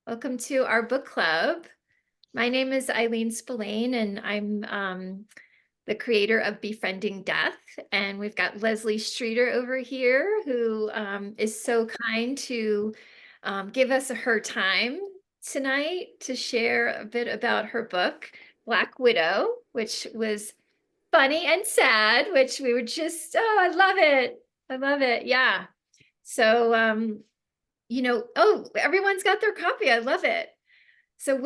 Welcome to our book club. My name is Eileen Spillane, and I'm the creator of Befriending Death. And we've got Leslie Streeter over here, who is so kind to give us her time tonight to share a bit about her book, Black Widow, which was funny and sad, which we were just, oh, I love it. I love it. Yeah. So, oh, everyone's got their copy. I love it. So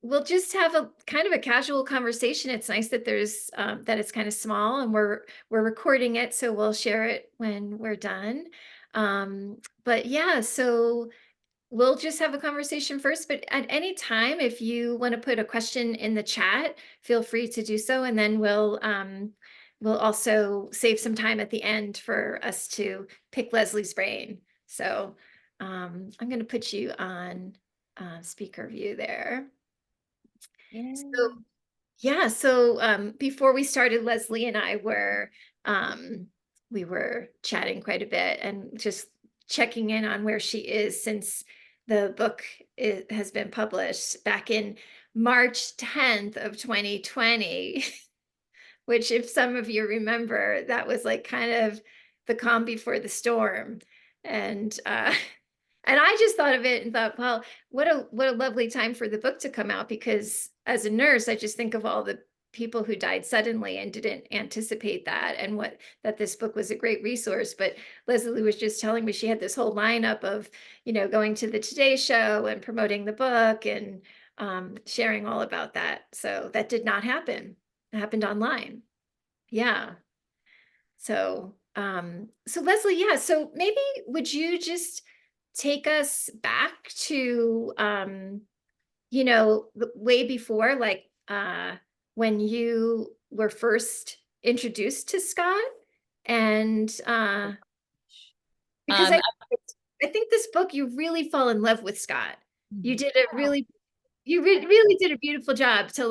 we'll just have a kind of a casual conversation. It's nice that there's that it's kind of small and we're recording it, so we'll share it when we're done. But yeah, so we'll just have a conversation first, but at any time, if you want to put a question in the chat, feel free to do so, and then we'll also save some time at the end for us to pick Leslie's brain. So I'm going to put you on speaker view there. So Yeah. yeah, so before we started, Leslie and I we were chatting quite a bit and just checking in on where she is since the book has been published back in March 10th of 2020, which if some of you remember, that was like kind of the calm before the storm. And and I just thought of it and thought, well, what a lovely time for the book to come out, because as a nurse, I just think of all the people who died suddenly and didn't anticipate that, and what that this book was a great resource. But Leslie was just telling me she had this whole lineup of, going to the Today Show and promoting the book and sharing all about that. So that did not happen. It happened online. Yeah. So Leslie, yeah, so maybe would you just take us back to way before, like when you were first introduced to Scott, and because Um, I think this book you really fall in love with Scott. You Mhm. did a really really did a beautiful job to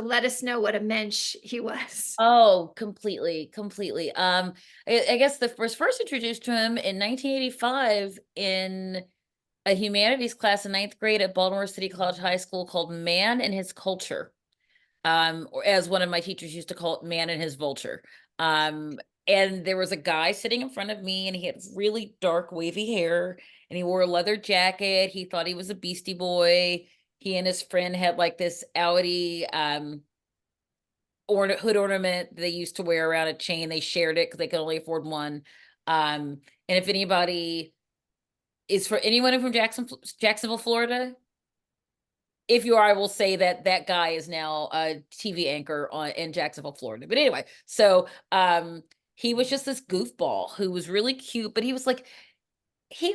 let us know what a mensch he was. oh, completely, completely. I guess the first introduced to him in 1985 in a humanities class in ninth grade at Baltimore City College High School called Man and His Culture. Or as one of my teachers used to call it, Man and His Vulture. Um, and there was a guy sitting in front of me, and he had really dark, wavy hair, and he wore a leather jacket. He thought he was a Beastie Boy. He and his friend had like this Audi hood ornament they used to wear around a chain. They shared it because they could only afford one. And if anybody is for anyone from Jacksonville, Florida, if you are, I will say that that guy is now a TV anchor in Jacksonville, Florida. But anyway, so he was just this goofball who was really cute, but he was like, he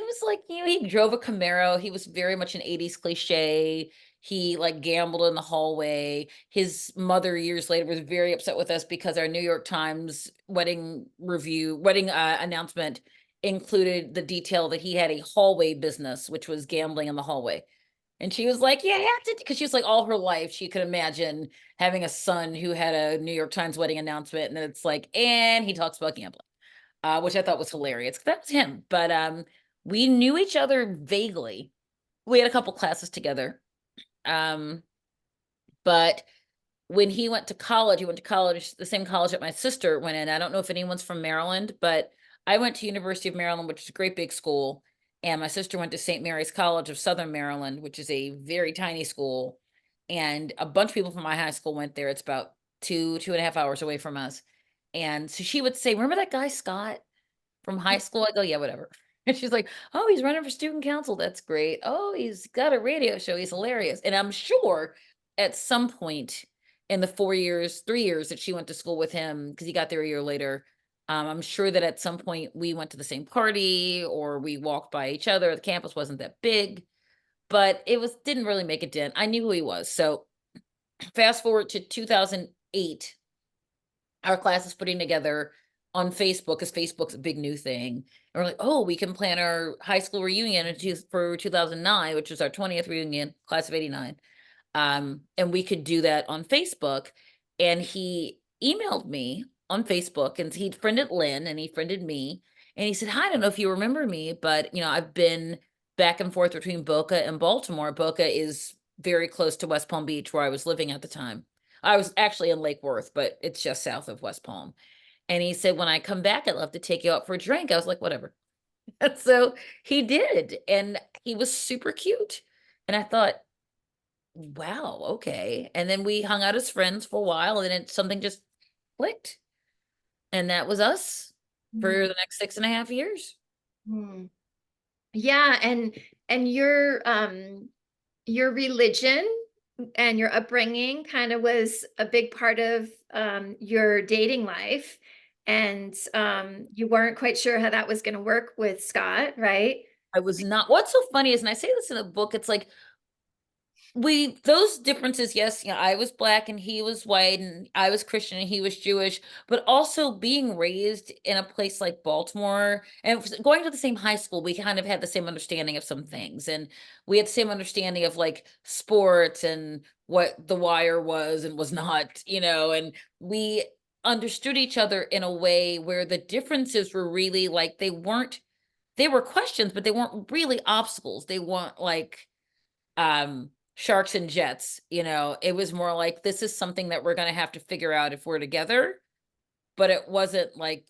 drove a Camaro. He was very much an 80s cliche. He like gambled in the hallway. His mother years later was very upset with us because our New York Times wedding announcement included the detail that he had a hallway business, which was gambling in the hallway. And she was like, "Yeah, I have to," because she was like, all her life she could imagine having a son who had a New York Times wedding announcement, and then it's like, and he talks about gambling, which I thought was hilarious. 'Cause that was him. But we knew each other vaguely. We had a couple classes together. Um, but when he went to college, the same college that my sister went in. I don't know if anyone's from Maryland, but I went to University of Maryland, which is a great big school, and my sister went to St. Mary's College of Southern Maryland, which is a very tiny school, and a bunch of people from my high school went there. It's about 2.5 hours away from us, and so she would say, "Remember that guy Scott from high school?" I go, "Yeah, whatever." And she's like, "Oh, he's running for student council. That's great. Oh, he's got a radio show. He's hilarious." And I'm sure at some point in the 3 years that she went to school with him, because he got there a year later, I'm sure that at some point we went to the same party or we walked by each other. The campus wasn't that big, but it was didn't really make a dent. I knew who he was. So fast forward to 2008, our class is putting together on Facebook, because Facebook's a big new thing. And we're like, oh, we can plan our high school reunion for 2009, which was our 20th reunion, class of 89. And we could do that on Facebook. And he emailed me on Facebook, and he'd friended Lynn and he friended me. And he said, "Hi, I don't know if you remember me, but I've been back and forth between Boca and Baltimore. Boca is very close to West Palm Beach, where I was living at the time. I was actually in Lake Worth, but it's just south of West Palm. And he said, "When I come back, I'd love to take you out for a drink." I was like, "Whatever." And so he did, and he was super cute. And I thought, wow, okay. And then we hung out as friends for a while, and then something just clicked. And that was us for Mm, the next 6.5 years. mm. Yeah, and your religion and your upbringing kind of was a big part of your dating life. And you weren't quite sure how that was going to work with Scott, right? I was not, what's so funny is, and I say this in the book, it's like, we those differences, yes, I was black and he was white, and I was Christian and he was Jewish, but also being raised in a place like Baltimore and going to the same high school, we kind of had the same understanding of some things, and we had the same understanding of like sports and what the wire was and was not, and we understood each other in a way where the differences were really like, they were questions, but they weren't really obstacles. They weren't like sharks and jets. It was more like, this is something that we're going to have to figure out if we're together. But it wasn't like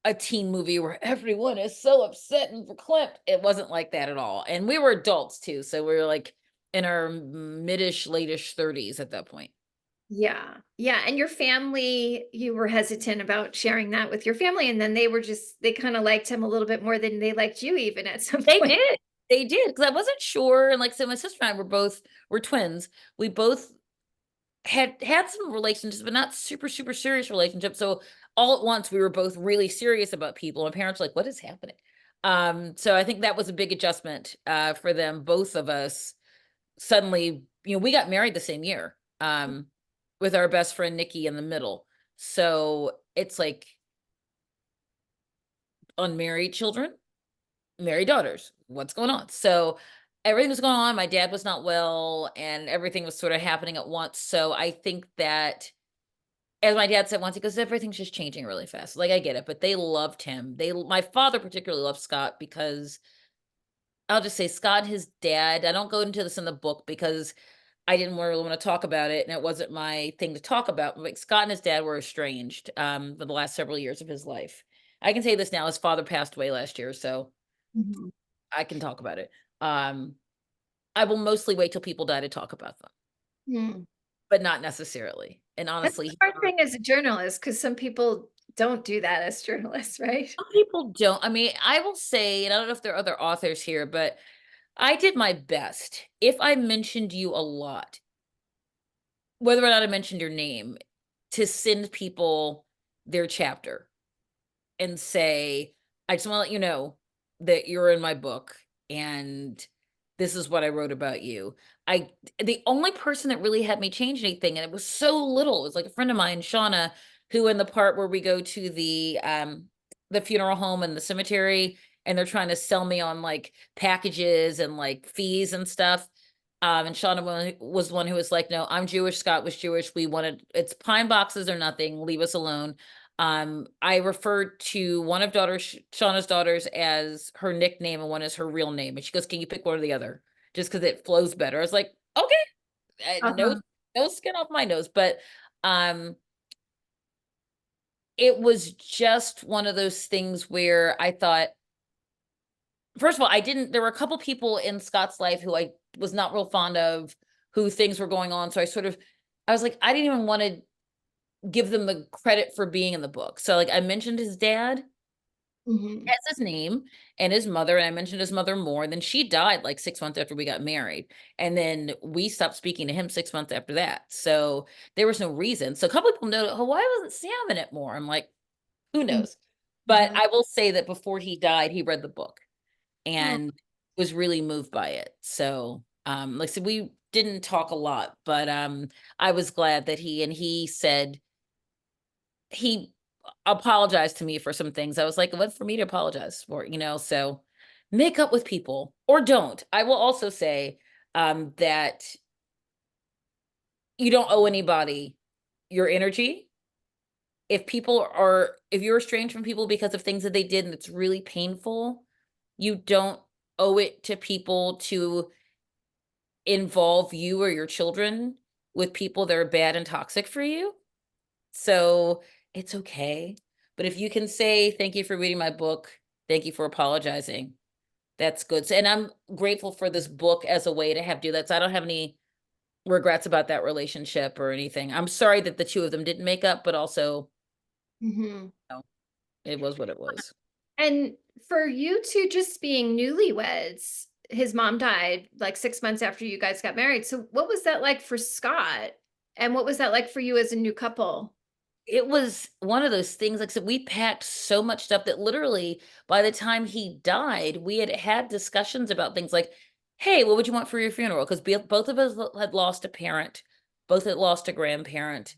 a teen movie where everyone is so upset and verklempt. It wasn't like that at all. And we were adults too, so we were like in our midish latish 30s at that point. Yeah. Yeah. And your family, you were hesitant about sharing that with your family. And then they kind of liked him a little bit more than they liked you, even at some They point. did. They did, because I wasn't sure. And like I said, my sister and I were twins. We both had some relationships, but not super, super serious relationships. So all at once, we were both really serious about people. My parents were like, "What is happening?" So I think that was a big adjustment for them, both of us. Suddenly, we got married the same year, with our best friend Nikki in the middle. So it's like unmarried children, married daughters. What's going on? So everything was going on. My dad was not well, and everything was sort of happening at once. So I think that, as my dad said once, he goes, "Everything's just changing really fast." Like, I get it, but they loved him. My father particularly loved Scott because, I'll just say, Scott and his dad, I don't go into this in the book because I didn't really want to talk about it, and it wasn't my thing to talk about. But like, Scott and his dad were estranged for the last several years of his life. I can say this now: his father passed away last year, so Mhm. I can talk about it. Um, I will mostly wait till people die to talk about them, Mm. but not necessarily. And That's honestly, a hard thing as a journalist because some people don't do that as journalists, right? some people don't. I mean, I will say, and I don't know if there are other authors here, but I did my best. If I mentioned you a lot, whether or not I mentioned your name, to send people their chapter and say, "I just want to let you know that you're in my book, and this is what I wrote about you." I The only person that really had me change anything, and it was so little, it was like a friend of mine, Shauna, who, in the part where we go to the funeral home and the cemetery, and they're trying to sell me on like packages and like fees and stuff. And Shauna was one who was like, "No, I'm Jewish. Scott was Jewish. We wanted, it's pine boxes or nothing. Leave us alone." I referred to one of Shauna's daughters as her nickname, and one as her real name. And she goes, "Can you pick one or the other? Just because it flows better." I was like, "Okay, no, Uh-huh. no skin off my nose." But um, it was just one of those things where I thought, first of all, I didn't. There were a couple people in Scott's life who I was not real fond of, who things were going on. So I was like, I didn't even want to give them the credit for being in the book. So like, I mentioned his dad Mhm. as his name, and his mother, and I mentioned his mother more. And then she died like 6 months after we got married. And then we stopped speaking to him 6 months after that. So there was no reason. So a couple people know, "Oh, why wasn't Sam in it more?" I'm like, who Mhm. knows? But Mhm. I will say that before he died, he read the book Oh, and was really moved by it. So like I said, we didn't talk a lot, but I was glad that he said, he apologized to me for some things. I was like, "What for me to apologize for?" So make up with people or don't. I will also say that you don't owe anybody your energy. If you're estranged from people because of things that they did and it's really painful, you don't owe it to people to involve you or your children with people that are bad and toxic for you. So it's okay. But if you can say, thank you for reading my book, thank you for apologizing, that's good. So, and I'm grateful for this book as a way to have do that. So I don't have any regrets about that relationship or anything. I'm sorry that the two of them didn't make up, but also, Mhm. you know, it was what it was. And for you two just being newlyweds, his mom died like 6 months after you guys got married. So what was that like for Scott? And what was that like for you as a new couple? It was one of those things, like I said, we packed so much stuff that literally by the time he died, we had had discussions about things like, hey, what would you want for your funeral? Because both of us had lost a parent, both had lost a grandparent.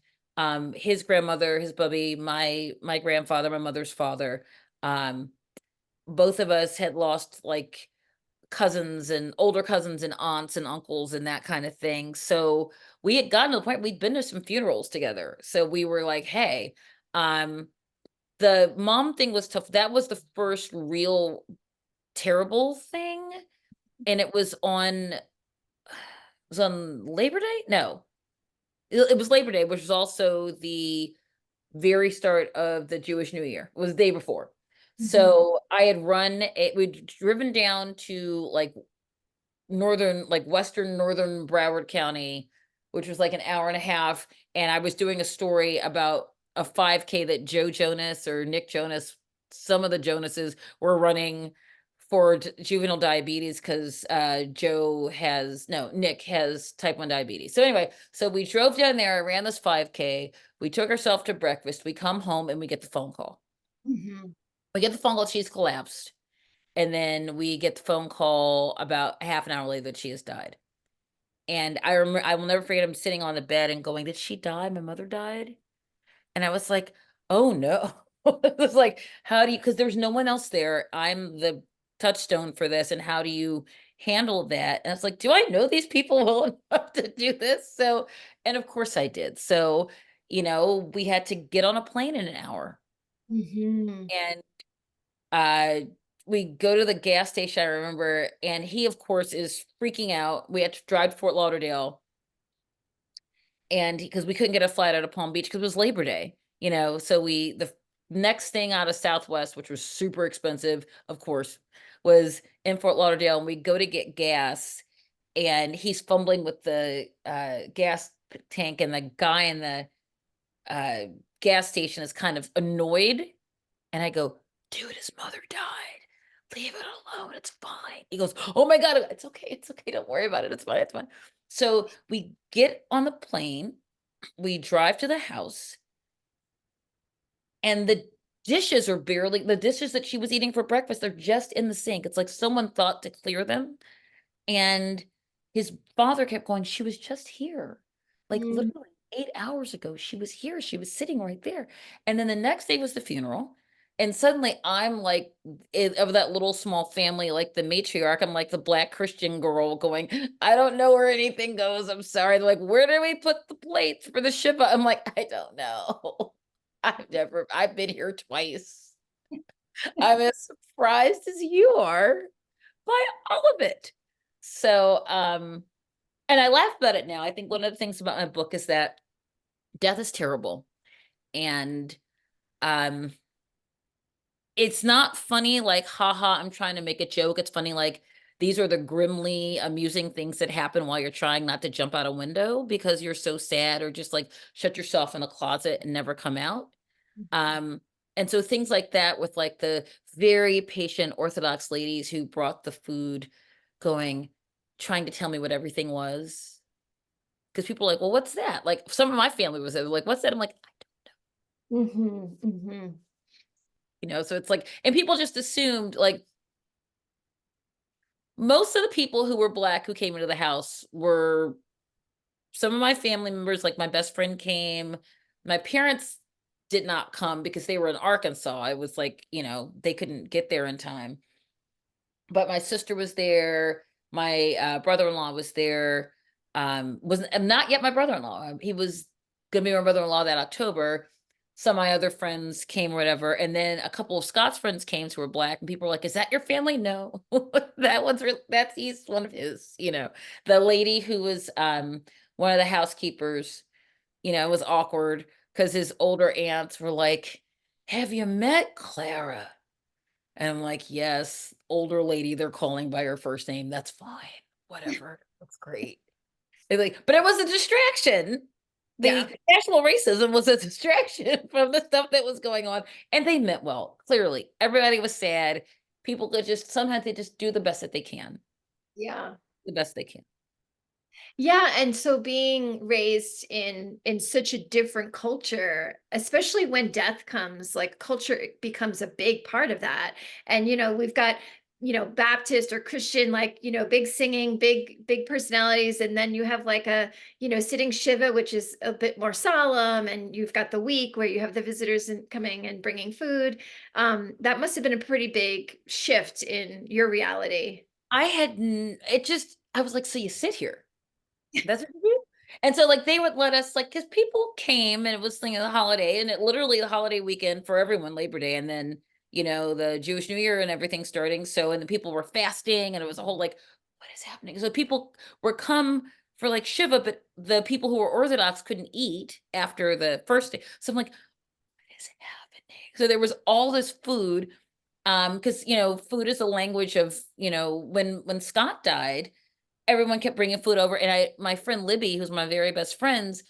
His grandmother, his bubby, my grandfather, my mother's father. Um, both of us had lost like cousins and older cousins and aunts and uncles and that kind of thing. So we had gotten to the point we'd been to some funerals together. So we were like, hey, um, the mom thing was tough. That was the first real terrible thing. And it was on Labor Day? No. It was Labor Day, which was also the very start of the Jewish New Year. It was the day before. Mhm. So I had run it, we'd driven down to like western northern Broward County, which was like an hour and a half. And I was doing a story about a 5K that Joe Jonas or Nick Jonas, some of the Jonases were running for juvenile diabetes because Nick has type 1 diabetes. So anyway, so we drove down there, I ran this 5K, we took ourselves to breakfast, we come home and we get the phone call. Mhm. We get the phone call, she's collapsed. And then we get the phone call about half an hour later that she has died. And I will never forget him sitting on the bed and going, "Did she die? My mother died?" And I was like, "Oh no." It was like, how do you, because there's no one else there. I'm the touchstone for this. And how do you handle that? And it's like, do I know these people well enough to do this? So, and of course I did. So, we had to get on a plane in an hour. Mhm. And Uh, we go to the gas station, I remember, and he, of course, is freaking out. We had to drive to Fort Lauderdale, and because we couldn't get a flight out of Palm Beach because it was Labor Day, So the next thing out of Southwest, which was super expensive, of course, was in Fort Lauderdale, and we go to get gas, and he's fumbling with the gas tank, and the guy in the uh, gas station is kind of annoyed, and I go, "Dude, his mother died. Leave it alone. It's fine." He goes, "Oh my God, it's okay. It's okay. Don't worry about it. It's fine. It's fine." So we get on the plane, we drive to the house, and the dishes that she was eating for breakfast, they're just in the sink. It's like someone thought to clear them. And his father kept going, "She was just here. Like Mm. literally 8 hours ago, she was here. She was sitting right there." And then the next day was the funeral. And suddenly I'm like, of that little small family, like the matriarch, I'm like the Black Christian girl going, "I don't know where anything goes. I'm sorry." They're like, "Where do we put the plates for the Shiva?" I'm like, "I don't know." I've been here twice. I'm as surprised as you are by all of it. So, and I laugh about it now. I think one of the things about my book is that death is terrible. And um it's not funny like, haha, I'm trying to make a joke. It's funny like these are the grimly amusing things that happen while you're trying not to jump out a window because you're so sad, or just like shut yourself in a closet and never come out. Um, and so things like that with like the very patient Orthodox ladies who brought the food going, trying to tell me what everything was. Because people are like, "Well, what's that?" Like some of my family was there, like, "What's that?" I'm like, Mhm. Mhm. so it's like, and people just assumed like most of the people who were Black who came into the house were some of my family members, like my best friend came. My parents did not come because they were in Arkansas. I was like, they couldn't get there in time. But my sister was there, my, brother-in-law was there, was not yet my brother-in-law, he was gonna be my brother-in-law that October. some of my other friends came or whatever, and then a couple of Scott's friends came who were black, and people were like, "Is that your family?" No, that's he's one of his. The lady who was one of the housekeepers, it was awkward because his older aunts were like, "Have you met Clara?" And I'm like, "Yes, older lady, they're calling by her first name. That's fine. Whatever. That's great." They're like, but it was a distraction. Yeah. The national racism was a distraction from the stuff that was going on. And they meant well, clearly. Everybody was sad. People could just sometimes they just do the best that they can. Yeah. The best they can. Yeah, and so being raised in such a different culture, especially when death comes, like culture becomes a big part of that. And we've got, Baptist or Christian, like, big singing, big personalities, and then you have like a, sitting Shiva, which is a bit more solemn, and you've got the week where you have the visitors coming and bringing food. That must have been a pretty big shift in your reality. I was like, so you sit here. That's what you do? And so, like, they would let us, like, because people came and it was the holiday, and it literally the holiday weekend for everyone, Labor Day, and then, the Jewish New Year and everything starting. So, and the people were fasting, and it was a whole like, what is happening? So people were come for like Shiva, but the people who were Orthodox couldn't eat after the first day. So I'm like, what is happening? So there was all this food, because food is a language of, when Scott died, everyone kept bringing food over, and my friend Libby, who's my very best friends,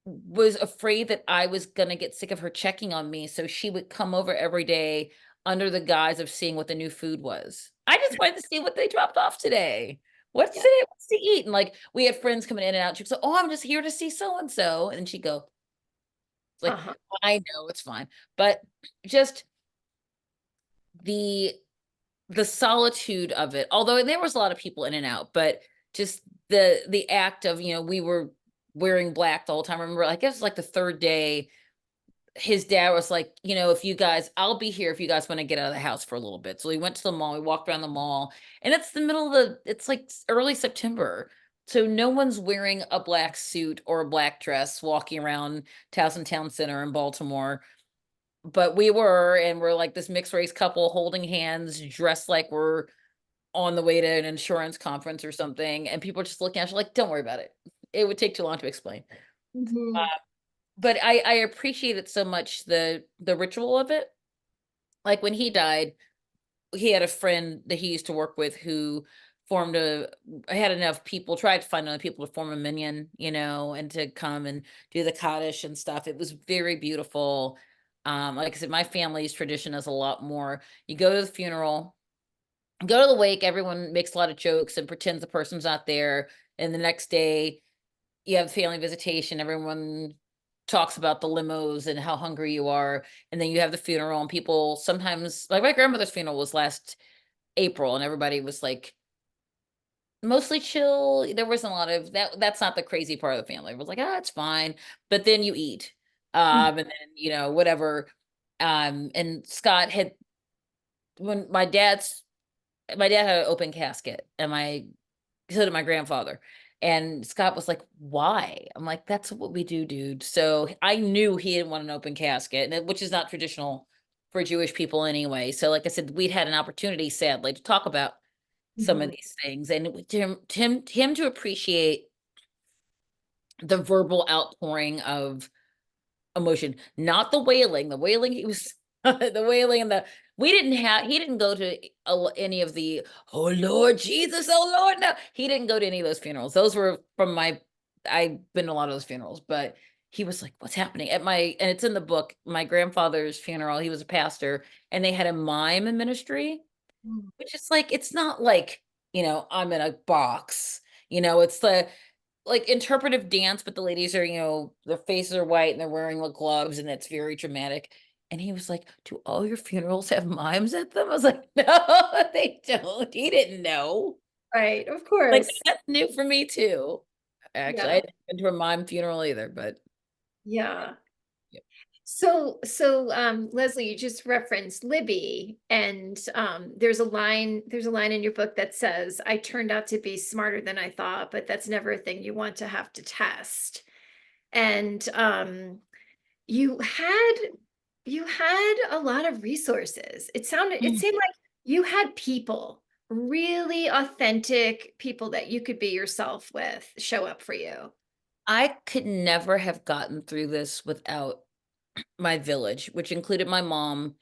was afraid that I was gonna get sick of her checking on me, so she would come over every day under the guise of seeing what the new food was. I just wanted to see what they dropped off today. What's Yeah. today? What's to eat? And like we had friends coming in and out. She'd say, "Oh, I'm just here to see so and so," and she'd go, "It's like Uh-huh. I know it's fine," but just the the solitude of it, although there was a lot of people in and out, but just the act of, we were wearing black the whole time. I remember, I guess, like the third day, his dad was like, if you guys, I'll be here if you guys want to get out of the house for a little bit. So we went to the mall, we walked around the mall, and it's the middle of it's like early September. So no one's wearing a black suit or a black dress walking around Towson Town Center in Baltimore. But we were, and we're like this mixed race couple holding hands, dressed like we're on the way to an insurance conference or something, and people are just looking at you like, "Don't worry about it. It would take too long to explain." Mhm. But I appreciate it so much, the ritual of it. Like when he died, he had a friend that he used to work with who formed a had enough people, tried to find enough people to form a minion, and to come and do the Kaddish and stuff. It was very beautiful. Like I said, my family's tradition is a lot more. You go to the funeral, go to the wake, everyone makes a lot of jokes and pretends the person's not there. And the next day, you have family visitation, everyone talks about the limos and how hungry you are. And then you have the funeral, and people sometimes, like my grandmother's funeral was last April, and everybody was like mostly chill. There wasn't a lot of that. That's not the crazy part of the family. It was like, ah, it's fine. But then you eat. And then, whatever. And Scott had when my dad had an open casket, and so did my grandfather. And Scott was like, "Why?" I'm like, "That's what we do, dude." So I knew he didn't want an open casket, which is not traditional for Jewish people anyway. So, like I said, we'd had an opportunity, sadly, to talk about some of Mhm. these things, and him to appreciate the verbal outpouring of emotion, not the wailing. The wailing, he was the wailing and the we didn't have he didn't go to any of the, "Oh Lord Jesus, oh Lord," no. He didn't go to any of those funerals. Those were from my I've been to a lot of those funerals, but he was like, "What's happening?" At my and it's in the book, my grandfather's funeral, he was a pastor, and they had a mime ministry, Mm. which is like, it's not like, I'm in a box, it's the like interpretive dance, but the ladies are, their faces are white and they're wearing like gloves, and it's very dramatic. And he was like, "Do all your funerals have mimes at them?" I was like, "No, they don't." He didn't know. Right, of Like course. that's new for me too. Actually, I Yeah. hadn't been to a mime funeral either, but Yeah. yeah. So, Leslie, you just referenced Libby, and there's a line in your book that says, "I turned out to be smarter than I thought, but that's never a thing you want to have to test." And you had you had a lot of resources. It Mm. seemed like you had people, really authentic people that you could be yourself with, show up for you. I could never have gotten through this without my village, which included my mom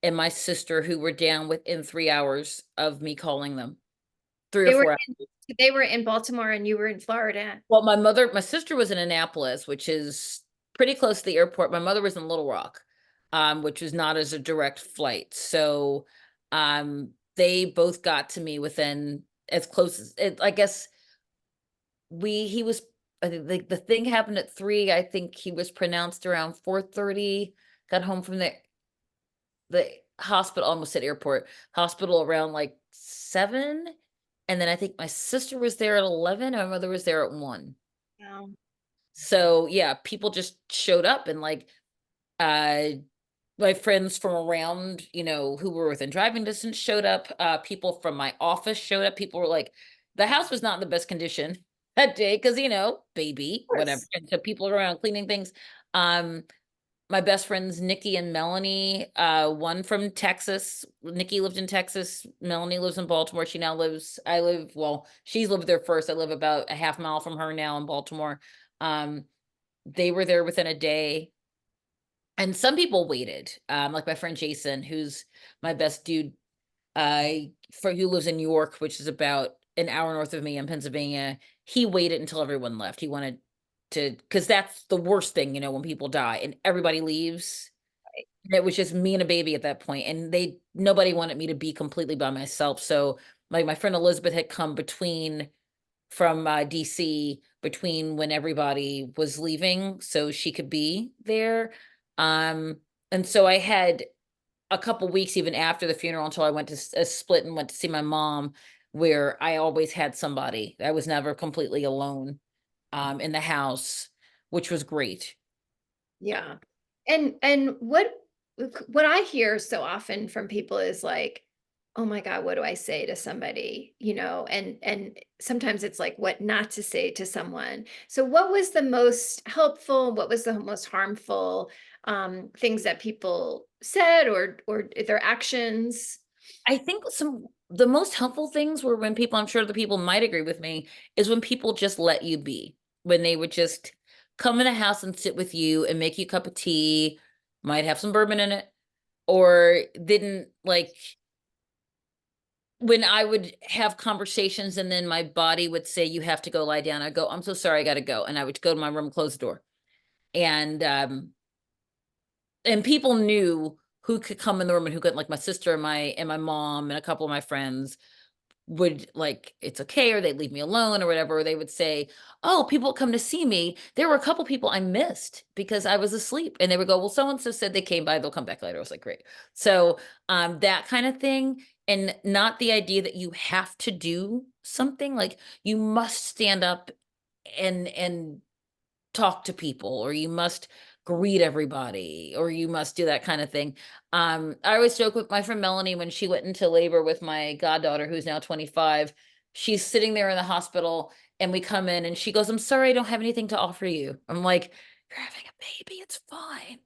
and my sister who were down within 3 hours of me calling them. 3 or They were 4 in they were in Baltimore and you were in Florida. Well, my sister was in Annapolis, which is pretty close to the airport. My mother was in Little Rock, which was not as a direct flight. So, they both got to me within as close as I guess he was, I think the thing happened at 3. I think he was pronounced around 4:30, got home from the hospital, almost at airport, hospital around like 7. And then I think my sister was there at 11, and my mother was there at 1. Wow. So, yeah, people just showed up and, like, uh, my friends from around, who were within driving distance showed up, people from my office showed up, people were like the house was not in the best condition that day because baby, Of whatever, course. and so people around cleaning things. Um, my best friends, Nikki and Melanie, one from Texas. Nikki lived in Texas. Melanie lives in Baltimore. She's lived there first. I live about a half mile from her now in Baltimore. Um, they were there within a day. And some people waited. Like my friend Jason, who's my best dude, who lives in New York, which is about an hour north of me in Pennsylvania. He waited until everyone left. He wanted because that's the worst thing, when people die and everybody leaves. Right. And it was just me and a baby at that point, and nobody wanted me to be completely by myself. So, like my friend Elizabeth had come from DC between when everybody was leaving, so she could be there. Um, and so I had a couple weeks even after the funeral until I went to split and went to see my mom, where I always had somebody. I was never completely alone in the house, which was great. Yeah. And what I hear so often from people is like, "Oh my God, what do I say to somebody?" And sometimes it's like what not to say to someone. So what was the most helpful, what was the most harmful things that people said or their actions? I think the most helpful things were when people, I'm sure the people might agree with me, is when people just let you be. When they would just come in a house and sit with you and make you a cup of tea, might have some bourbon in it, or didn't like when I would have conversations and then my body would say, "You have to go lie down." I go, "I'm so sorry, I gotta go." And I would go to my room, close the door. And people knew who could come in the room and who couldn't, like my sister and my mom and a couple of my friends would like, "It's okay," or they'd leave me alone or whatever, or they would say, "Oh, people come to see me." There were a couple people I missed because I was asleep, and they would go, "Well, so and so said they came by, they'll come back later." I was like, "Great." So, that kind of thing, and not the idea that you have to do something, like, you must stand up and talk to people, or you must greet everybody, or you must do that kind of thing. I always joke with my friend Melanie when she went into labor with my goddaughter, who's now 25. She's sitting there in the hospital, and we come in, and she goes, "I'm sorry, I don't have anything to offer you." I'm like, "You're having a baby, it's fine."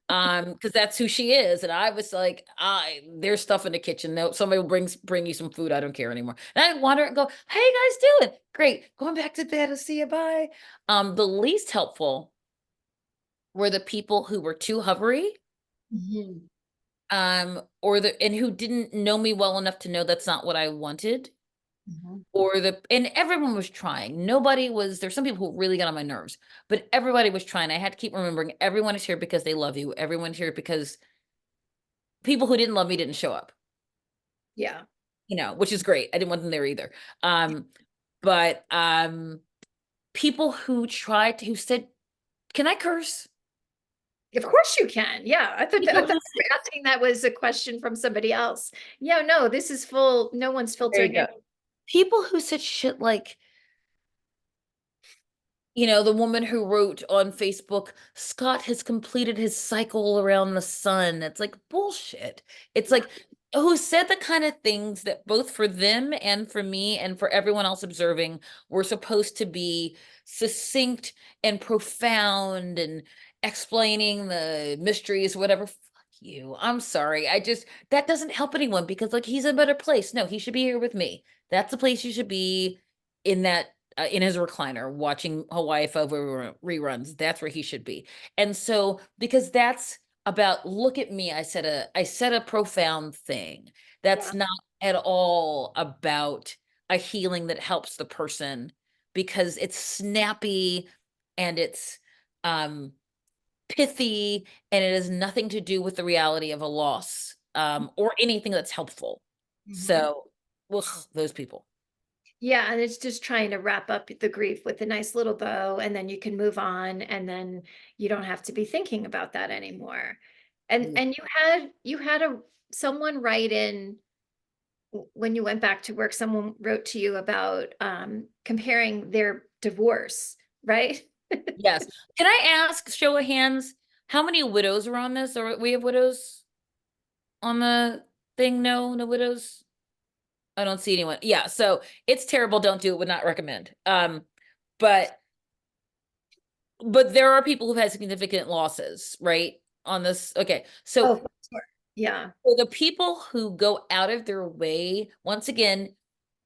Because that's who she is. And I was like, there's stuff in the kitchen. No, somebody will bring you some food. I don't care anymore. And I wander and go, "Hey guys doing? Great. Going back to bed. I'll see you. Bye." The least helpful were the people who were too hovery, Mhm. and who didn't know me well enough to know that's not what I wanted. Mhm. And everyone was trying. There's some people who really got on my nerves, but everybody was trying. I had to keep remembering everyone is here because they love you. Everyone's here because people who didn't love me didn't show up, Yeah. which is great. I didn't want them there either. Um, but people who said, "Can I curse?" Of course you can. Yeah. I People thought who you were asking that was a question from somebody else. Yeah, no, this is full, no one's There you filtering go. any. People who said shit like, the woman who wrote on Facebook, "Scott has completed his cycle around the sun." It's like bullshit. It's Yeah. like, who said the kind of things that both for them and for me and for everyone else observing were supposed to be succinct and profound explaining the mysteries, whatever. Fuck you. I'm sorry. That doesn't help anyone because like he's in a better place. No, he should be here with me. That's the place you should be in that in his recliner watching Hawaii Five reruns. That's where he should be. And so because that's about look at me, I said a profound thing. That's Yeah. not at all about a healing that helps the person because it's snappy and it's um pithy and it has nothing to do with the reality of a loss or anything that's helpful. Mhm. So ugh, those people. Yeah, and it's just trying to wrap up the grief with a nice little bow, and then you can move on, and then you don't have to be thinking about that anymore. Mm. And you had a someone write in when you went back to work, someone wrote to you about comparing their divorce, right? Yes. Can I ask, show of hands, how many widows are on this? Or we have widows on the thing? No, no widows. I don't see anyone. Yeah, so it's terrible. Don't do it. Would not recommend. But there are people who've had significant losses, right? On this. Okay. Oh, for sure. Yeah. For the people who go out of their way, once again,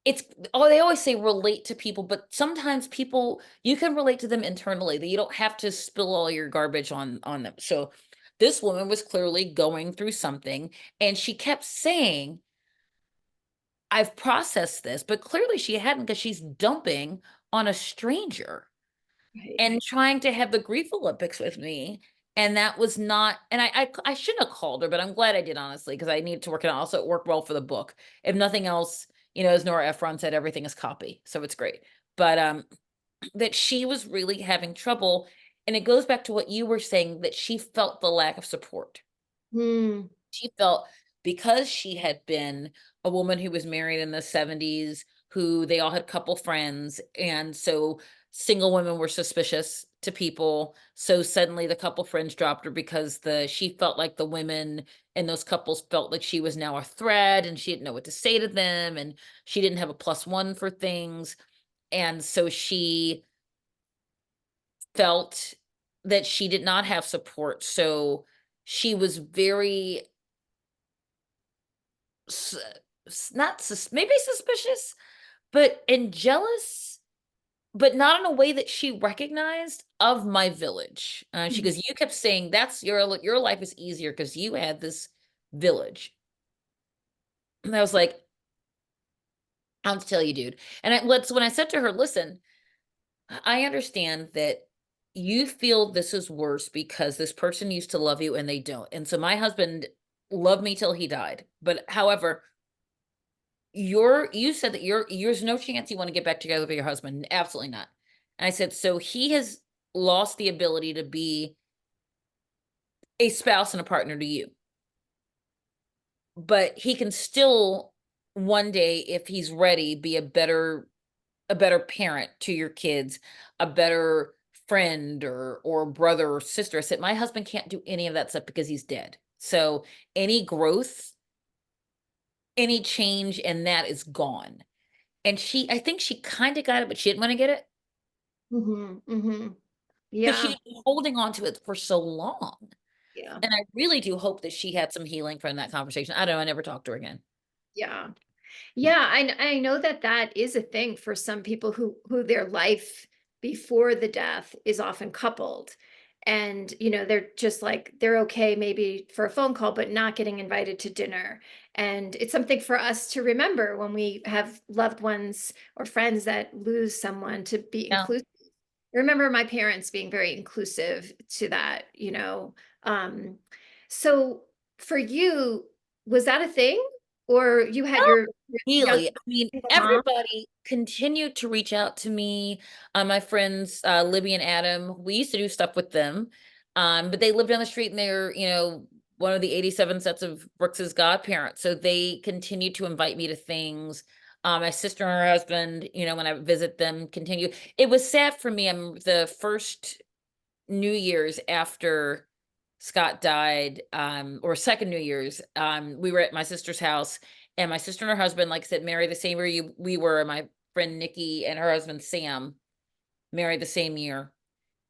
it's oh, they always say relate to people, but sometimes people you can relate to them internally, that you don't have to spill all your garbage on them. So this woman was clearly going through something and she kept saying, I've processed this, but clearly she hadn't because she's dumping on a stranger Right. and trying to have the grief Olympics with me. And that was not, and I shouldn't have called her, but I'm glad I did, honestly, because I needed to work it out. Also, it worked well for the book. If nothing else, as Nora Ephron said, everything is copy. So it's great. But that she was really having trouble. And it goes back to what you were saying, that she felt the lack of support. Hmm. She felt because she had been a woman who was married in the 70s, who they all had couple friends, and so single women were suspicious to people. So suddenly the couple friends dropped her because the she felt like the women in those couples felt like she was now a threat and she didn't know what to say to them and she didn't have a plus one for things. And so she felt that she did not have support. So she was very s not maybe suspicious, but and jealous, but not in a way that she recognized of my village. She goes, "You kept saying that's your life is easier because you had this village." And I was like, "I'll tell you, dude." And when I said to her, "Listen, I understand that you feel this is worse because this person used to love you and they don't. And so my husband loved me till he died. But however, you said that there's no chance you want to get back together with your husband. Absolutely not. And I said, so he has lost the ability to be a spouse and a partner to you, but he can still one day, if he's ready, be a better parent to your kids, a better friend or brother or sister. I said, my husband can't do any of that stuff because he's dead. So any growth, any change in that is gone. And I think she kinda got it, but she didn't wanna get it Hmm. Hmm. because she Yeah. had been holding on to it for so long. Yeah. And I really do hope that she had some healing from that conversation. I don't know, I never talked to her again. Yeah. Yeah, I know that that is a thing for some people who their life before the death is often coupled. And, they're just like they're okay maybe for a phone call, but not getting invited to dinner. And it's something for us to remember when we have loved ones or friends that lose someone to be Yeah. inclusive. I remember my parents being very inclusive to that. So for you, was that a thing? Or you had your young Really, I mean, single mom? everybody continued to reach out to me. My friends, Libby and Adam, we used to do stuff with them. But they lived down the street and they're, one of the 87 sets of Brooks's godparents. So they continued to invite me to things. My sister and her husband, when I would visit them, continue. It was sad for me. I'm the first New Year's after Scott died, or second New Year's, we were at my sister's house, and my sister and her husband, like I said, married the same year we were. My friend Nikki and her husband Sam married the same year,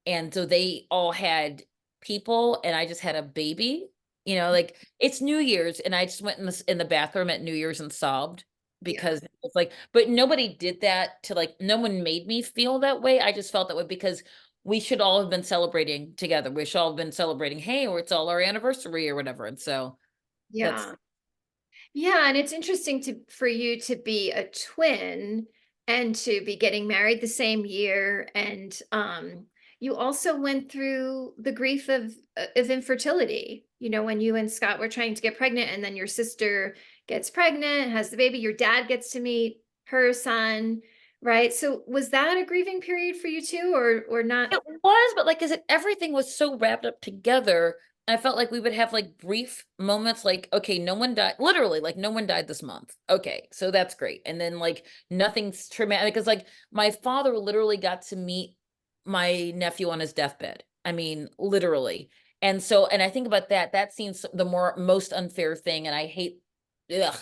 and so they all had people and I just had a baby, like, it's New Year's and I just went in the bathroom at New Year's and sobbed Yeah. because it's like, but nobody did that to, like, no one made me feel that way. I just felt that way because we should all have been celebrating together. We should all have been celebrating, hey, or it's all our anniversary or whatever. And so that's Yeah. Yeah, and it's interesting for you to be a twin and to be getting married the same year, and you also went through the grief of infertility. When you and Scott were trying to get pregnant, and then your sister gets pregnant, has the baby, your dad gets to meet her son, right? So was that a grieving period for you too, or not? it was, but, like, is it everything was so wrapped up together, I felt like we would have, like, brief moments, like, "Okay, no one died" literally, like, "No one died this month." Okay, so that's great, and then, like, nothing's traumatic. Because like, my father literally got to meet my nephew on his deathbed. I mean, literally, and I think about that, that seems the most unfair thing, and I hate ugh,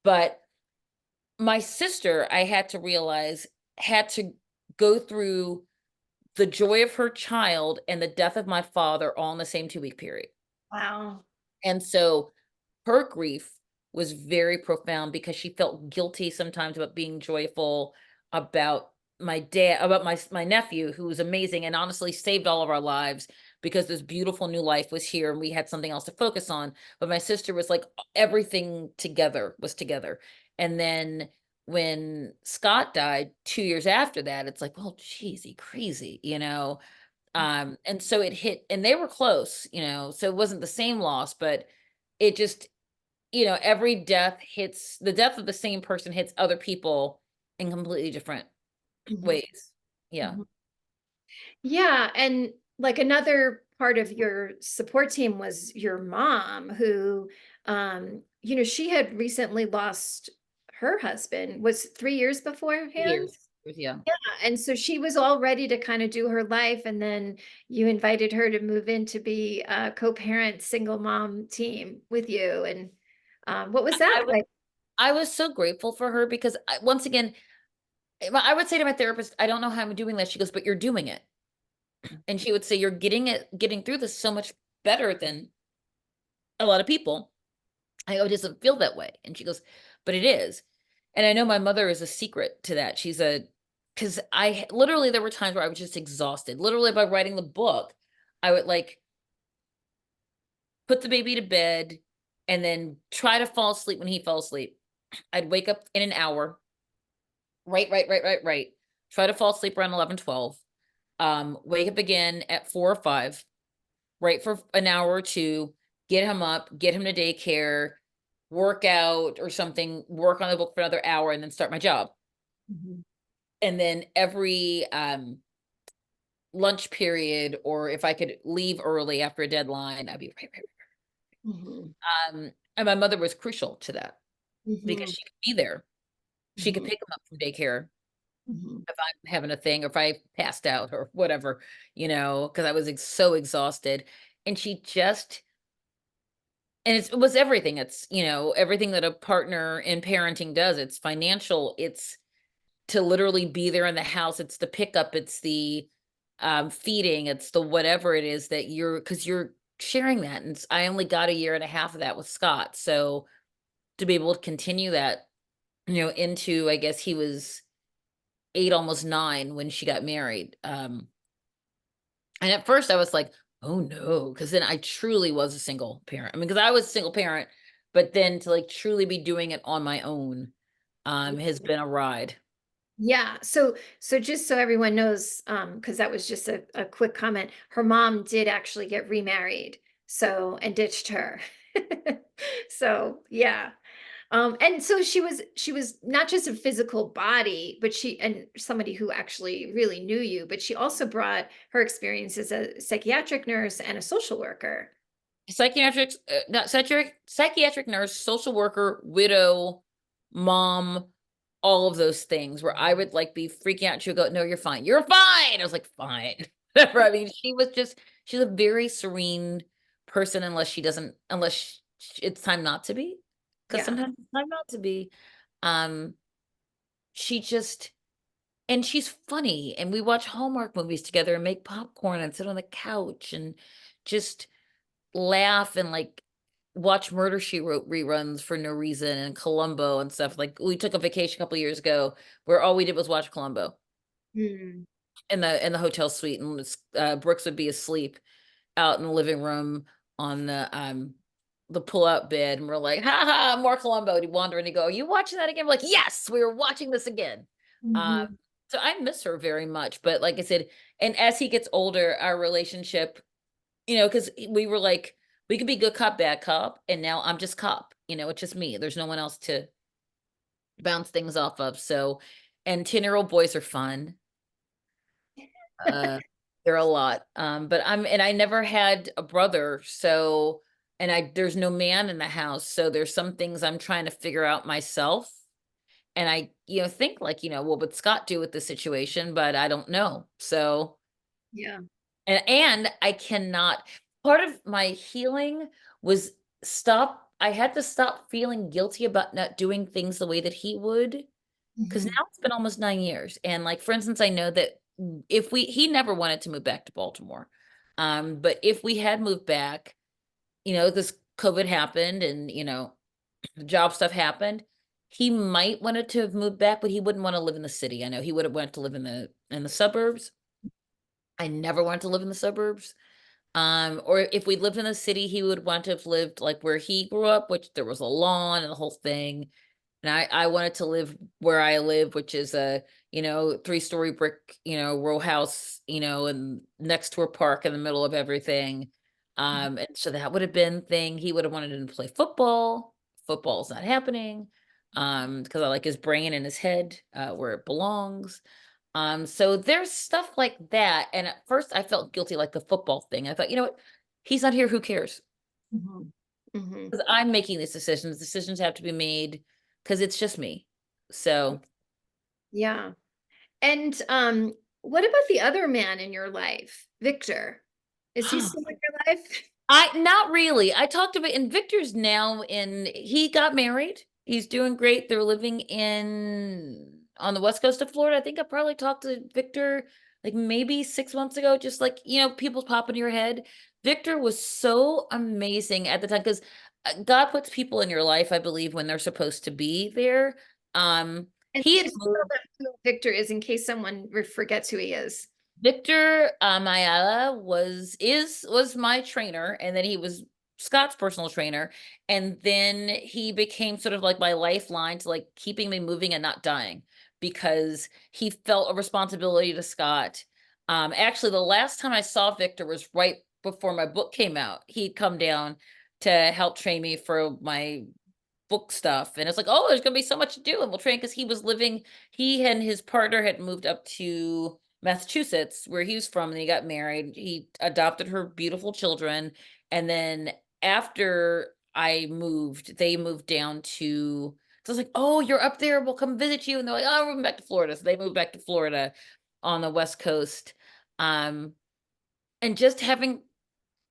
but my sister, I had to realize, had to go through the joy of her child and the death of my father all in the same 2-week period. Wow. And so her grief was very profound because she felt guilty sometimes about being joyful about my dad, about my nephew who was amazing and honestly saved all of our lives because this beautiful new life was here and we had something else to focus on. But my sister was like everything together was together. And then when Scott died 2 years after that, it's like, well, geez, he crazy, and so it hit and they were close, so it wasn't the same loss, but it just, every death hits the death of the same person hits other people in completely different Mhm. ways. Yeah. Mhm. Yeah, and like another part of your support team was your mom who she had recently lost her husband, was 3 years beforehand. Years. Yeah. Yeah, and so she was all ready to kind of do her life, and then you invited her to move in to be a co-parent single mom team with you, and what was I that was like? I was so grateful for her because once again, I would say to my therapist, I don't know how I'm doing this. She goes, but you're doing it. And she would say, you're getting through this so much better than a lot of people. I go, "It doesn't feel that way." And she goes, "But it is." And I know my mother is a secret to that. Because literally, there were times where I was just exhausted. Literally, by writing the book, I would like put the baby to bed and then try to fall asleep when he fell asleep. I'd wake up in an hour, right. Try to fall asleep around 11, 12. Wake up again at 4 or 5, right, for an hour or 2, get him up, get him to daycare, work out or something, work on the book for another hour, and then start my job. Mhm. And then every, lunch period, or if I could leave early after a deadline, I'd be right. Mhm. And my mother was crucial to that because Mhm. she could be there. She could Mhm. pick him up from daycare Mhm. if I'm having a thing or if I passed out or whatever, because I was so exhausted. And she just And it was everything. It's, everything that a partner in parenting does. It's financial, it's to literally be there in the house, it's the pickup, it's the, feeding, it's the whatever it is that because you're sharing that, and I only got a year and a half of that with Scott, so to be able to continue that, into I guess he was 8, almost 9 when she got married, and at first I was like, "Oh, no," because then I truly was a single parent. I mean, because I was a single parent, but then to, like, truly be doing it on my own, has been a ride. Yeah. So just so everyone knows, because that was just a quick comment, her mom did actually get remarried, so and ditched her. So yeah. And so she was not just a physical body, but she and somebody who actually really knew you, but she also brought her experience as a psychiatric nurse and a social worker. Not psychiatric nurse, social worker, widow, mom, all of those things where I would, like, be freaking out, and she would go, "No, you're fine. You're fine." I was like, "Fine." Whatever. I mean, she's a very serene person unless it's time not to be, because Yeah. sometimes it's time not to be. Um, she just and she's funny, and we watch Hallmark movies together and make popcorn and sit on the couch, and just laugh and like watch Murder She Wrote reruns for no reason and Columbo and stuff. Like we took a vacation a couple years ago where all we did was watch Columbo Mm. in the hotel suite, and Brooks would be asleep out in the living room on the pull-out bed, and we're like, "Ha ha, more Columbo." And he'd wander and he'd go, "Are you watching that again?" We're like, "Yes, we were watching this again." Um, Mhm. so I miss her very much, but like I said, and as he gets older, our relationship, because we were like, we could be good cop, bad cop, and now I'm just cop. It's just me. There's no one else to bounce things off of. So, and 10-year-old boys are fun. Uh, they're a lot. But I never had a brother, so, and there's no man in the house, so there's some things I'm trying to figure out myself. And I, think like, what would Scott do with the situation? But I don't know. So, Yeah. and I cannot, part of my healing was I had to stop feeling guilty about not doing things the way that he would. 'Cause Mhm. now it's been almost 9 years, and, like, for instance, I know that if he never wanted to move back to Baltimore, but if we had moved back, this COVID happened and, the job stuff happened, he might wanted to have moved back, but he wouldn't wanna live in the city. I know he would have wanted to live in the suburbs. I never wanted to live in the suburbs. Or if we lived in the city, he would want to have lived, like, where he grew up, which there was a lawn and the whole thing. And I wanted to live where I live, which is a, 3-story brick, row house, and next to a park in the middle of everything. And so that would have been thing. He would have wanted him to play football. Football's not happening. Because I like his brain and his head, where it belongs. So there's stuff like that. And at first I felt guilty, like the football thing. I thought, you know what? He's not here. Who cares? Mhm. Mhm. 'Cause I'm making these decisions. Decisions have to be made because it's just me. So, Yeah. And, what about the other man in your life, Victor? Is he still in your life? I not really. I talked about, and Victor's now he got married. He's doing great. They're living on the west coast of Florida. I think I probably talked to Victor like maybe 6 months ago, just like, people pop into your head. Victor was so amazing at the time because God puts people in your life, I believe, when they're supposed to be there. And He had just spell moved. out who Victor is in case someone forgets who he is. Victor, Ayala was my trainer, and then he was Scott's personal trainer, and then he became sort of like my lifeline to, like, keeping me moving and not dying, because he felt a responsibility to Scott. Actually, the last time I saw Victor was right before my book came out. He'd come down to help train me for my book stuff, and it's like, "Oh, there's gonna be so much to do, and we'll train." Because he and his partner had moved up to Massachusetts, where he was from, and he got married. He adopted her beautiful children, and then after I moved, they moved down to, so I was like, "Oh, you're up there, we'll come visit you," and they're like, "Oh, we're moving back to Florida." So they moved back to Florida on the West Coast, um, and just having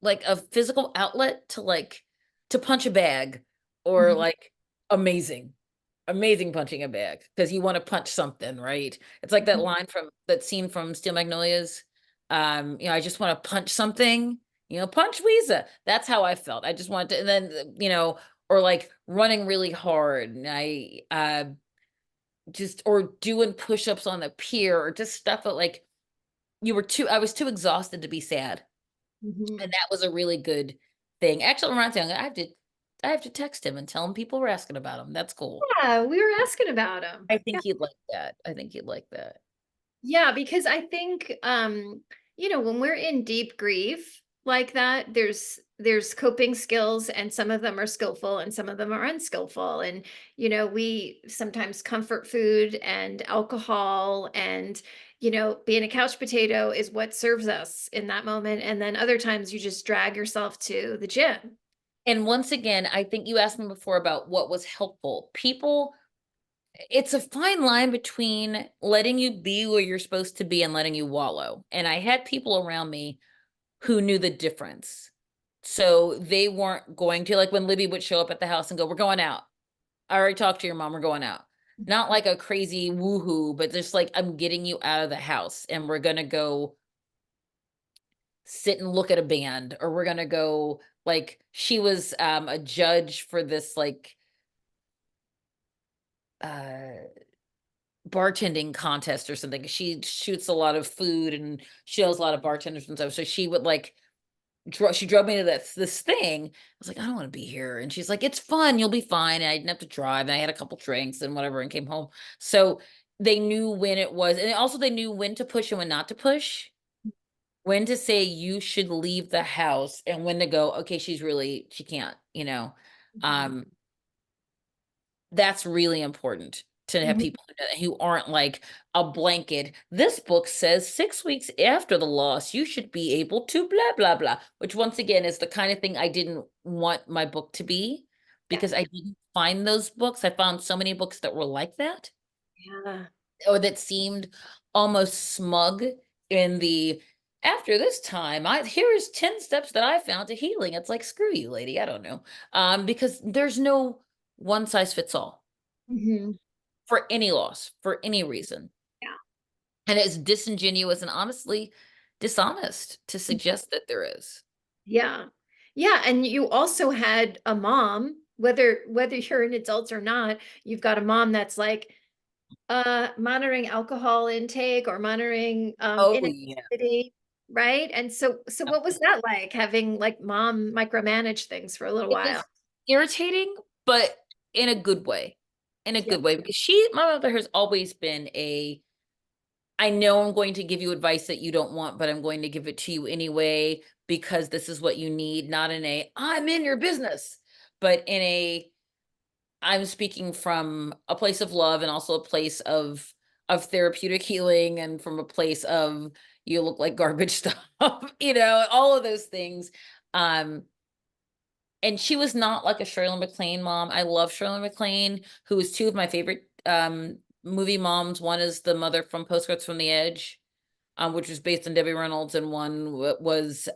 like a physical outlet to to punch a bag, or Mhm. like amazing, amazing punching a bag because you want to punch something, right? It's like that Mhm. line from that scene from Steel Magnolias. I just want to punch something, punch Weezer. That's how I felt. I just wanted to, and then, or like running really hard. And just, or doing push-ups on the pier, or just stuff that like I was too exhausted to be sad. Mhm. And that was a really good thing. Actually, it reminds me, I have to text him and tell him people were asking about him. That's cool. Yeah, we were asking about him. I Yeah. think he'd like that. I think he'd like that. Yeah, because I think when we're in deep grief like that, there's coping skills and some of them are skillful and some of them are unskillful. And we sometimes comfort food and alcohol and being a couch potato is what serves us in that moment. And then other times you just drag yourself to the gym. And once again, I think you asked me before about what was helpful. It's a fine line between letting you be where you're supposed to be and letting you wallow. And I had people around me who knew the difference. So they weren't going to, like, when Libby would show up at the house and go, "We're going out. I already talked to your mom, we're going out." Not like a crazy woohoo, but just like, "I'm getting you out of the house and we're gonna go sit and look at a band, or we're gonna go, like, she was a judge for this like uh bartending contest or something. She shoots a lot of food and she knows a lot of bartenders and stuff. So she would like she drove me to this thing. I was like, I don't want to be here. And she's like, it's fun, you'll be fine. And I didn't have to drive. And I had a couple drinks and whatever and came home. So they knew when it was, and also they knew when to push and when not to push, when to say you should leave the house and when to go, okay, she can't, you know. Mhm. Um, that's really important to have Mhm. people who aren't like a blanket. This book says 6 weeks after the loss, you should be able to blah, blah, blah, which once again is the kind of thing I didn't want my book to be Yeah. because I didn't find those books. I found so many books that were like that Yeah. or that seemed almost smug in the after this time, here's 10 steps that I found to healing. It's like, screw you, lady. I don't know. Because there's no one size fits all Mhm. for any loss, for any reason. Yeah. And it's disingenuous and honestly dishonest to suggest that there is. Yeah. Yeah, and you also had a mom, whether you're an adult or not, you've got a mom that's like monitoring alcohol intake or monitoring Oh, yeah. inactivity, right? And so what was that like having like mom micromanage things for a little It while? was irritating, but in a good way. In a Yeah. good way, because my mother has always been I know I'm going to give you advice that you don't want, but I'm going to give it to you anyway because this is what you need, not in I'm in your business, but in I'm speaking from a place of love and also a place of therapeutic healing and from a place of you look like garbage stuff, all of those things. Um, and she was not like a Shirley MacLaine mom. I love Shirley MacLaine, who is two of my favorite movie moms. One is the mother from Postcards from the Edge, which was based on Debbie Reynolds, and one was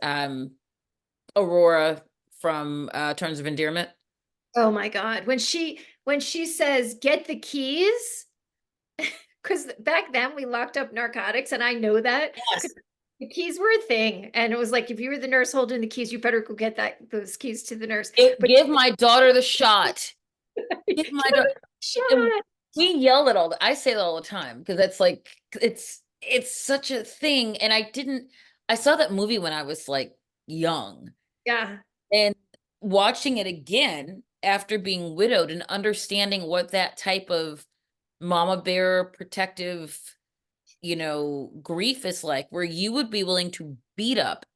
Aurora from Terms of Endearment. Oh my God. When she says get the keys, because back then we locked up narcotics, and I know that because Yes. the keys were a thing. And it was like if you were the nurse holding the keys, you better go get those keys to the nurse. But Give my daughter the shot. Give my give daughter. it a And shot. we yell it I say that all the time because it's like it's such a thing. And I saw that movie when I was like young. Yeah. And watching it again after being widowed and understanding what that type of mama bear protective, grief is like, where you would be willing to beat up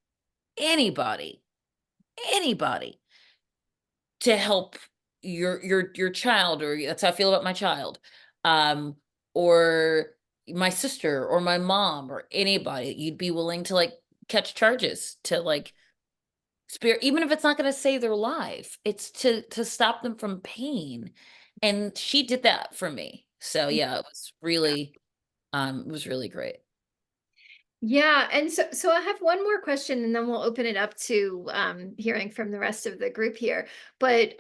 anybody, anybody to help your child, or that's how I feel about my child. Um, or my sister or my mom or anybody, you'd be willing to like catch charges to like spare, even if it's not going to save their life, it's to stop them from pain. And she did that for me. So yeah, it was really great. Yeah, and so I have one more question, and then we'll open it up to hearing from the rest of the group here. But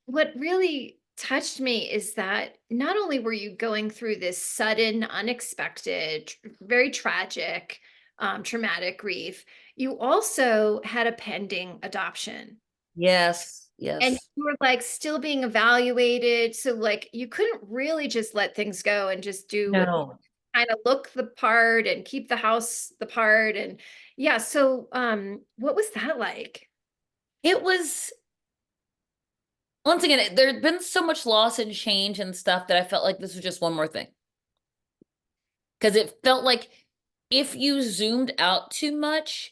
what really touched me is that not only were you going through this sudden, unexpected, very tragic, traumatic grief, you also had a pending adoption. Yes, And yes. you were like still being evaluated. So like you couldn't really just let things go and just do what No. kind of look the part and keep the house the part. And yeah, so what was that like? It was, once again, there'd been so much loss and change and stuff that I felt like this was just one more thing. Because it felt like if you zoomed out too much,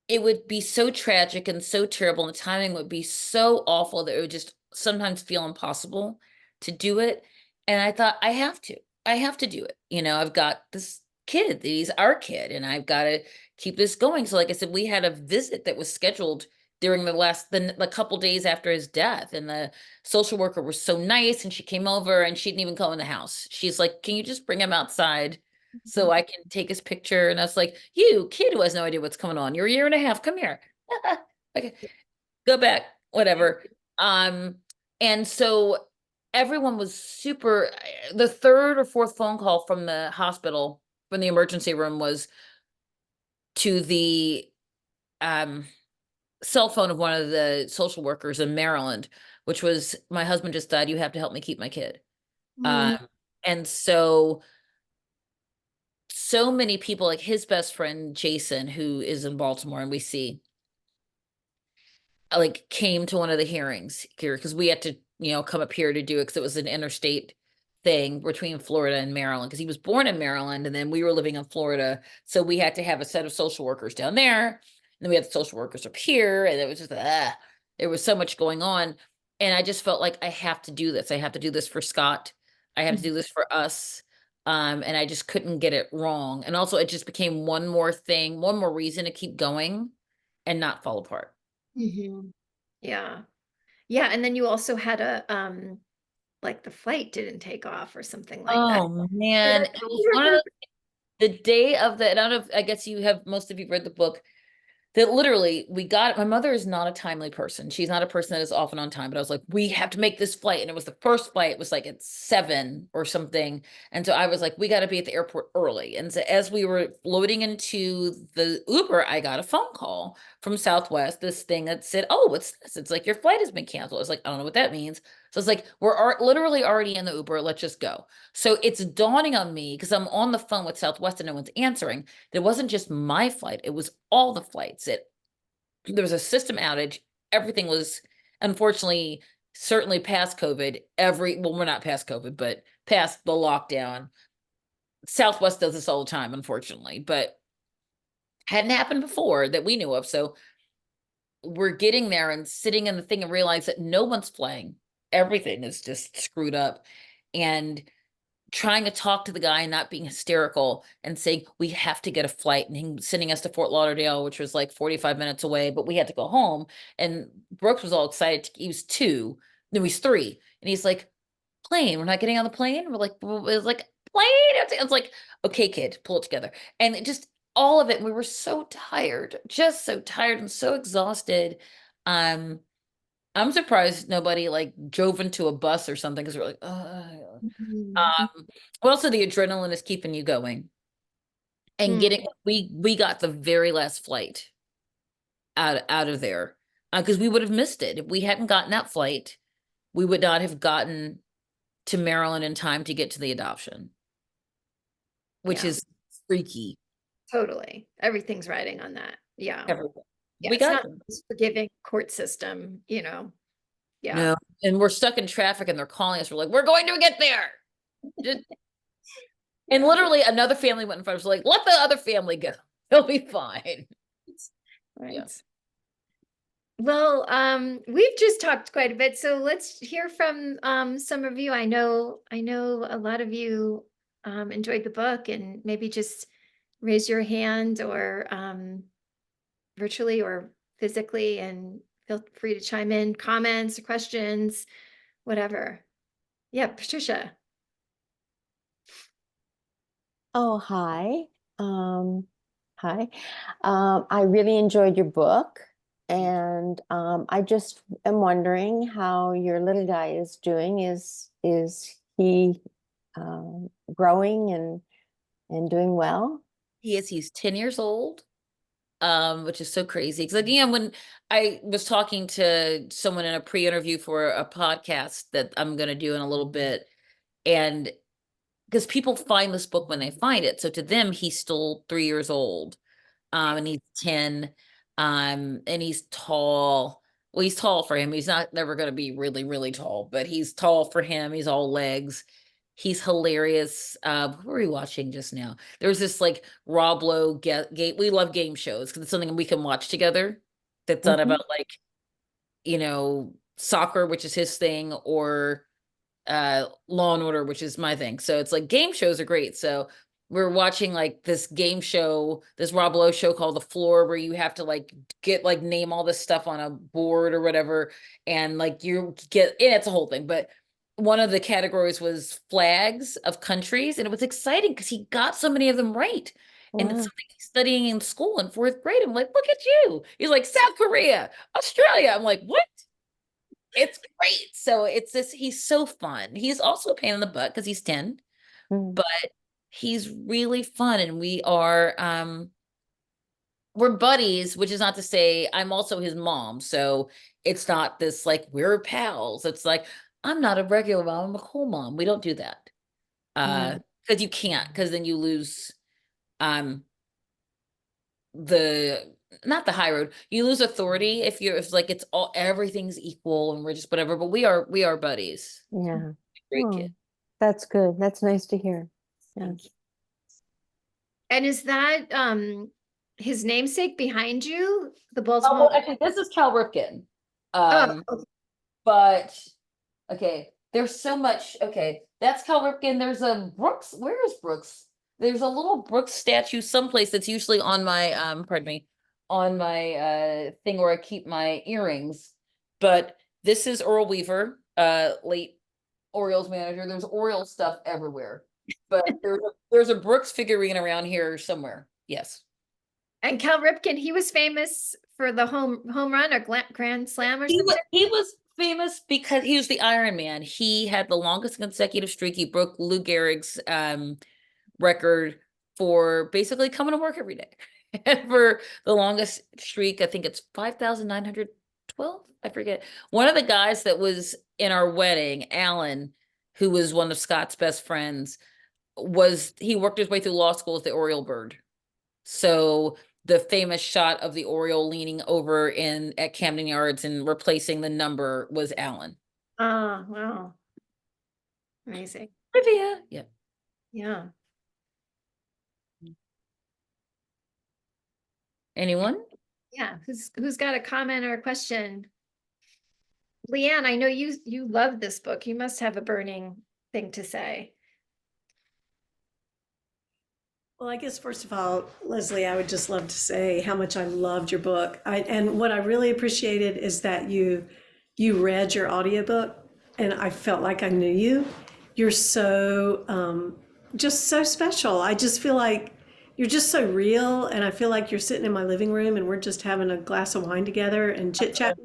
it would be so tragic and so terrible, and the timing would be so awful that it would just sometimes feel impossible to do it. And I thought, I have to do it. I've got this kid, he's our kid, and I've got to keep this going. So, like I said, we had a visit that was scheduled during the couple days after his death, and the social worker was so nice, and she came over, and she didn't even come in the house. She's like, "Can you just bring him outside so I can take his picture?" And I was like, "You kid who has no idea what's going on. You're a year and a half. Come here." Okay, go back, whatever. Um, and so everyone was super. The third or fourth phone call from the hospital, from the emergency room, was to the um cell phone of one of the social workers in Maryland, which was, my husband just died. You have to help me keep my kid. Mm, Um, and so many people, like his best friend, Jason, who is in Baltimore, and we see, like, came to one of the hearings here because we had to, come up here to do it because it was an interstate thing between Florida and Maryland because he was born in Maryland and then we were living in Florida. So we had to have a set of social workers down there. And then we had the social workers up here. And it was just, there was so much going on. And I just felt like I have to do this. I have to do this for Scott. I have to mm, do this for us. And I just couldn't get it wrong. And also, it just became one more thing, one more reason to keep going and not fall apart. mhm. Yeah. Yeah, and then you also had a, like the flight didn't take off or something like that. Oh man, it was one of the day of the, I don't know if, I guess you have, most of you read the book, that literally we got, my mother is not a timely person. She's not a person that is often on time, but I was like, we have to make this flight. And it was the first flight, it was like at 7 or something. And so I was like, we got to be at the airport early. And so as we were loading into the Uber, I got a phone call from Southwest, this thing that said, oh, what's this? It's like, your flight has been canceled. I was like, I don't know what that means. So it's like, literally already in the Uber. Let's just go. So it's dawning on me because I'm on the phone with Southwest and no one's answering. It wasn't just my flight, it was all the flights. There was a system outage. Everything was, unfortunately, certainly past COVID. Well, we're not past COVID, but past the lockdown. Southwest does this all the time, unfortunately, but hadn't happened before that we knew of. So we're getting there and sitting in the thing and realize that no one's flying. Everything is just screwed up. And trying to talk to the guy and not being hysterical and saying, we have to get a flight, and him sending us to Fort Lauderdale, which was like 45 minutes away, but we had to go home. And Brooks was all excited. He was 2, no, he's 3. And he's like, plane, we're not getting on the plane. We're like, well, it was like, plane. It's like, okay, kid, pull it together. And it just, all of it, we were so tired, just so tired and so exhausted. Um, I'm surprised nobody like drove into a bus or something because we're like, Mhm. well, also the adrenaline is keeping you going and Mm, we got the very last flight out of there because we would have missed it if we hadn't gotten that flight. We would not have gotten to Maryland in time to get to the adoption, which yeah, is freaky. totally. Everything's riding on that. Yeah. Everything. Yeah, We it's got not them. this forgiving court system, you know. Yeah. No, and we're stuck in traffic and they're calling us. We're like, we're going to get there. Just- And Yeah. literally another family went in front of us, like, let the other family go. They'll be fine. Yeah. Right. Well, we've just talked quite a bit, so let's hear from some of you. I know a lot of you enjoyed the book, and maybe just raise your hand or virtually or physically, and feel free to chime in, comments or questions, whatever. Yeah, Patricia. Oh, hi. Um, hi. I really enjoyed your book, and I just am wondering how your little guy is doing. Is he growing and doing well? He's 10 years old, which is so crazy. Because again, when I was talking to someone in a pre-interview for a podcast that I'm gonna do in a little bit, and because people find this book when they find it. So to them, he's still 3 years old. And he's 10. And he's tall. Well, he's tall for him. He's not never gonna be really, really tall, but he's tall for him. He's all legs. He's hilarious. What were we watching just now? There's this like Rob Lowe game. We love game shows because it's something we can watch together. That's not Mhm. about like, soccer, which is his thing, or Law and Order, which is my thing. So it's like game shows are great. So we're watching like this game show, this Rob Lowe show called The Floor, where you have to like get like name all this stuff on a board or whatever, and like you get, and it's a whole thing. But one of the categories was flags of countries, and it was exciting because he got so many of them right. And it's Wow. something he's studying in school in 4th grade. I'm like, look at you. He's like, South Korea, Australia. I'm like, what? It's great. So it's this, he's so fun. He's also a pain in the butt because he's 10, Mm. but he's really fun. And we're buddies, which is not to say I'm also his mom. So it's not this like we're pals. It's like I'm not a regular mom, I'm a cool mom. We don't do that. Yeah. Because you can't, because then you lose um the not the high road. You lose authority if like it's all everything's equal and we're just whatever, but we are buddies. Yeah. Great Oh, kid. that's good. That's nice to hear. Yeah. Thank you. And is that his namesake behind you? The Oh, Baltimore. well, actually, this is Cal Ripken. Oh, But okay, there's so much. Okay, that's Cal Ripken. There's a Brooks. Where is Brooks? There's a little Brooks statue someplace that's usually on my pardon me, on my thing where I keep my earrings. But this is Earl Weaver, late Orioles manager. There's Orioles stuff everywhere. But there's a Brooks figurine around here somewhere. Yes. and Cal Ripken, he was famous for the home run or grand slam or something. He was famous because he was the Iron Man. He had the longest consecutive streak. He broke Lou Gehrig's record for basically coming to work every day. And for the longest streak, I think it's 5,912. I forget. One of the guys that was in our wedding, Alan, who was one of Scott's best friends, he worked his way through law school as the Oriole bird. So the famous shot of the Oriole leaning over in at Camden Yards and replacing the number was Alan. Oh, wow. Amazing. Trivia. Yeah. Yeah. Anyone? Yeah. Who's got a comment or a question? Leanne, I know you love this book. You must have a burning thing to say. Well, I guess first of all, Leslie, I would just love to say how much I loved your book. And what I really appreciated is that you read your audiobook and I felt like I knew you. You're so just so special. I just feel like you're just so real, and I feel like you're sitting in my living room and we're just having a glass of wine together and chit chat.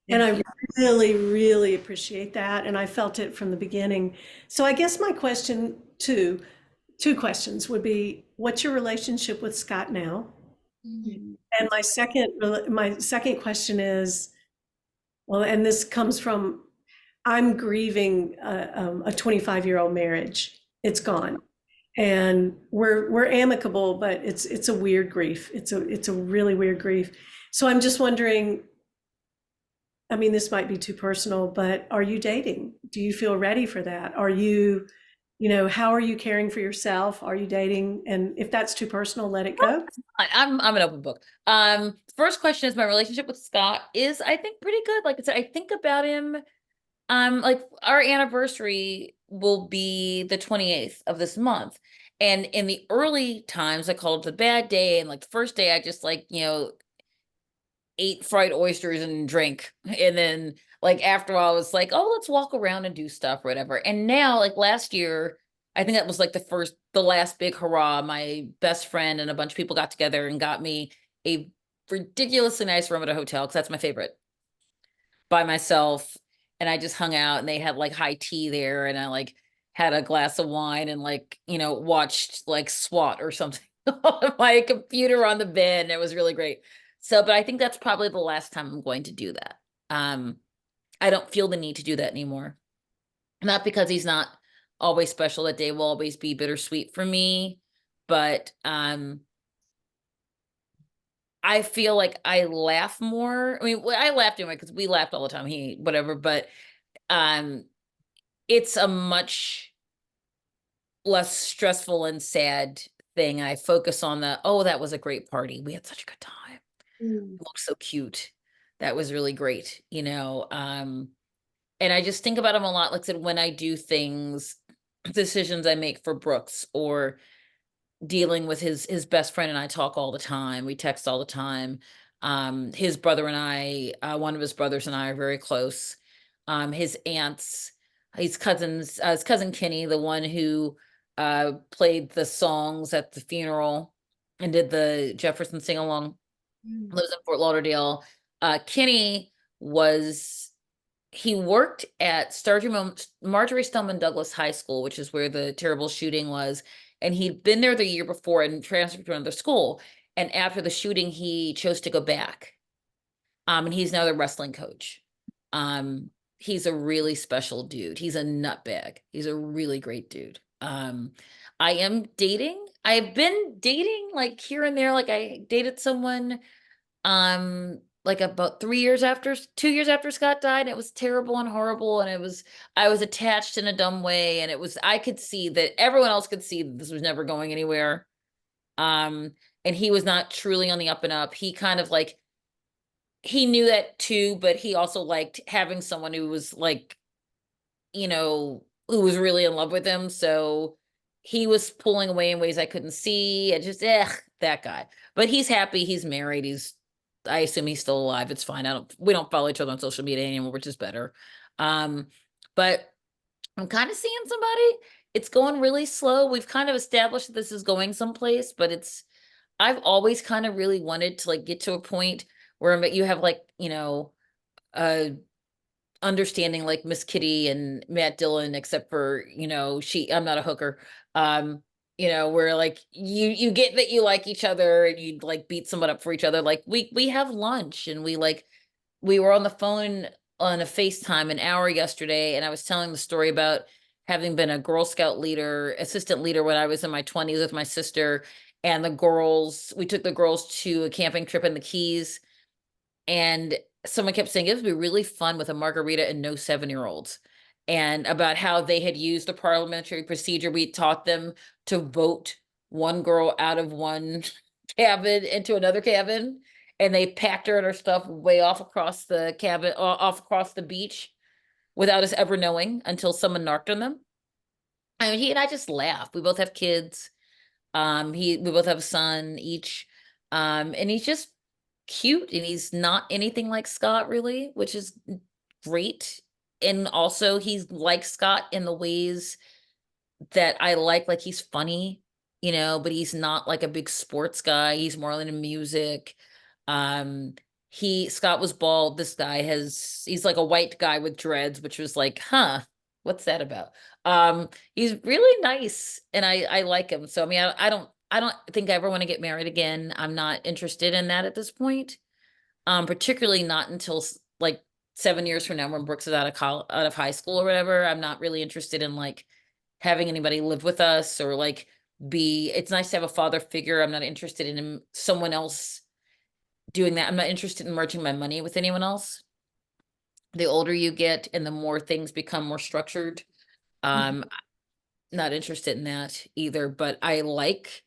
And I really, really appreciate that. And I felt it from the beginning. So I guess my question, two questions would be, what's your relationship with Scott now? And my second question is, well, and this comes from, I'm grieving a 25-year-old marriage. It's gone. And we're amicable, but it's a weird grief. It's a really weird grief. So I'm just wondering, I mean, this might be too personal, but are you dating? Do you feel ready for that? Are you, how are you caring for yourself? Are you dating? And if that's too personal, let it go. I'm an open book. First question is my relationship with Scott is I think pretty good. Like I said, I think about him. Like our anniversary will be the 28th of this month. And in the early times, I called it a bad day. And like the first day, I just like, ate fried oysters and drank. And then like after a while, I was like, oh, let's walk around and do stuff or whatever. And now, like last year, I think that was like the last big hurrah. My best friend and a bunch of people got together and got me a ridiculously nice room at a hotel because that's my favorite, by myself. And I just hung out and they had like high tea there and I like had a glass of wine and like, watched like SWAT or something on my computer on the bed. And it was really great. So, but I think that's probably the last time I'm going to do that. I don't feel the need to do that anymore. Not because he's not always special. That day will always be bittersweet for me, but I feel like I laugh more. I mean, I laughed anyway because we laughed all the time. Whatever, but it's a much less stressful and sad thing. I focus on that was a great party. We had such a good time. It looked so cute. That was really great, and I just think about him a lot. Like I said, when I do decisions I make for Brooks or dealing with his best friend and I talk all the time. We text all the time. His brother and I, one of his brothers and I are very close. His aunts, his cousin Kenny, the one who played the songs at the funeral and did the Jefferson sing along, lives in Fort Lauderdale. Kenny he worked at Marjorie Stoneman Douglas High School, which is where the terrible shooting was. And he'd been there the year before and transferred to another school. And after the shooting, he chose to go back. And he's now the wrestling coach. He's a really special dude. He's a nutbag. He's a really great dude. I am dating. I've been dating like here and there. Like I dated someone like about 3 years after 2 years after Scott died, and it was terrible and horrible, and I was attached in a dumb way, and I could see that everyone else could see that this was never going anywhere. Um, and he was not truly on the up and up. He kind of like he knew that too, but he also liked having someone who was like, who was really in love with him. So he was pulling away in ways I couldn't see, and just that guy. But he's happy, he's married, I assume he's still alive. It's fine. We don't follow each other on social media anymore, which is better. But I'm kind of seeing somebody. It's going really slow. We've kind of established that this is going someplace, but I've always kind of really wanted to like get to a point where you have like, uh understanding like Miss Kitty and Matt Dillon, except for, I'm not a hooker. Where like you get that you like each other and you like beat someone up for each other. Like we have lunch and we were on the phone on a FaceTime an hour yesterday, and I was telling the story about having been a Girl Scout leader, assistant leader when I was in my 20s with my sister, and we took the girls to a camping trip in the Keys, and someone kept saying it would be really fun with a margarita and no 7-year-olds, and about how they had used the parliamentary procedure. We taught them to vote one girl out of one cabin into another cabin, and they packed her and her stuff way off across the cabin, off across the beach, without us ever knowing until someone knocked on them. I mean, he and I just laugh. We both have kids. We both have a son each. And he's just cute, and he's not anything like Scott really, which is great. And also he's like Scott in the ways that I like he's funny, but he's not like a big sports guy. He's more into music. Um, Scott was bald. This guy he's like a white guy with dreads, which was like, huh, what's that about? He's really nice, and I like him. So I mean, I don't think I ever want to get married again. I'm not interested in that at this point. Particularly not until like 7 years from now when Brooks is out of high school or whatever. I'm not really interested in like having anybody live with us or like it's nice to have a father figure. I'm not interested in someone else doing that. I'm not interested in merging my money with anyone else. The older you get and the more things become more structured, not interested in that either, but I like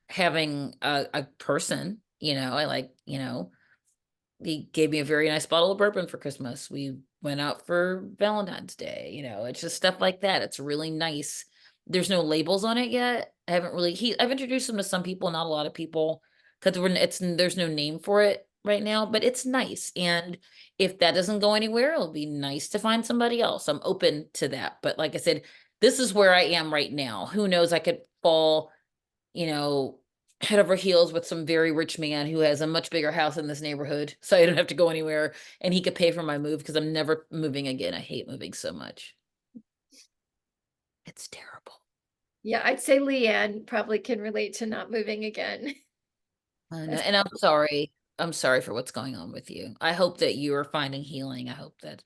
having a person, I like, he gave me a very nice bottle of bourbon for Christmas. We went out for Valentine's Day, it's just stuff like that. It's really nice. There's no labels on it yet. I've introduced him to some people, not a lot of people, because there's no name for it right now, but it's nice. And if that doesn't go anywhere, it'll be nice to find somebody else. I'm open to that. But like I said, this is where I am right now. Who knows? I could fall, you know, head over heels with some very rich man who has a much bigger house in this neighborhood, so I don't have to go anywhere, and he could pay for my move because I'm never moving again. I hate moving so much. It's terrible. Yeah, I'd say Leanne probably can relate to not moving again. I know, and I'm sorry. I'm sorry for what's going on with you. I hope that you are finding healing. I hope that.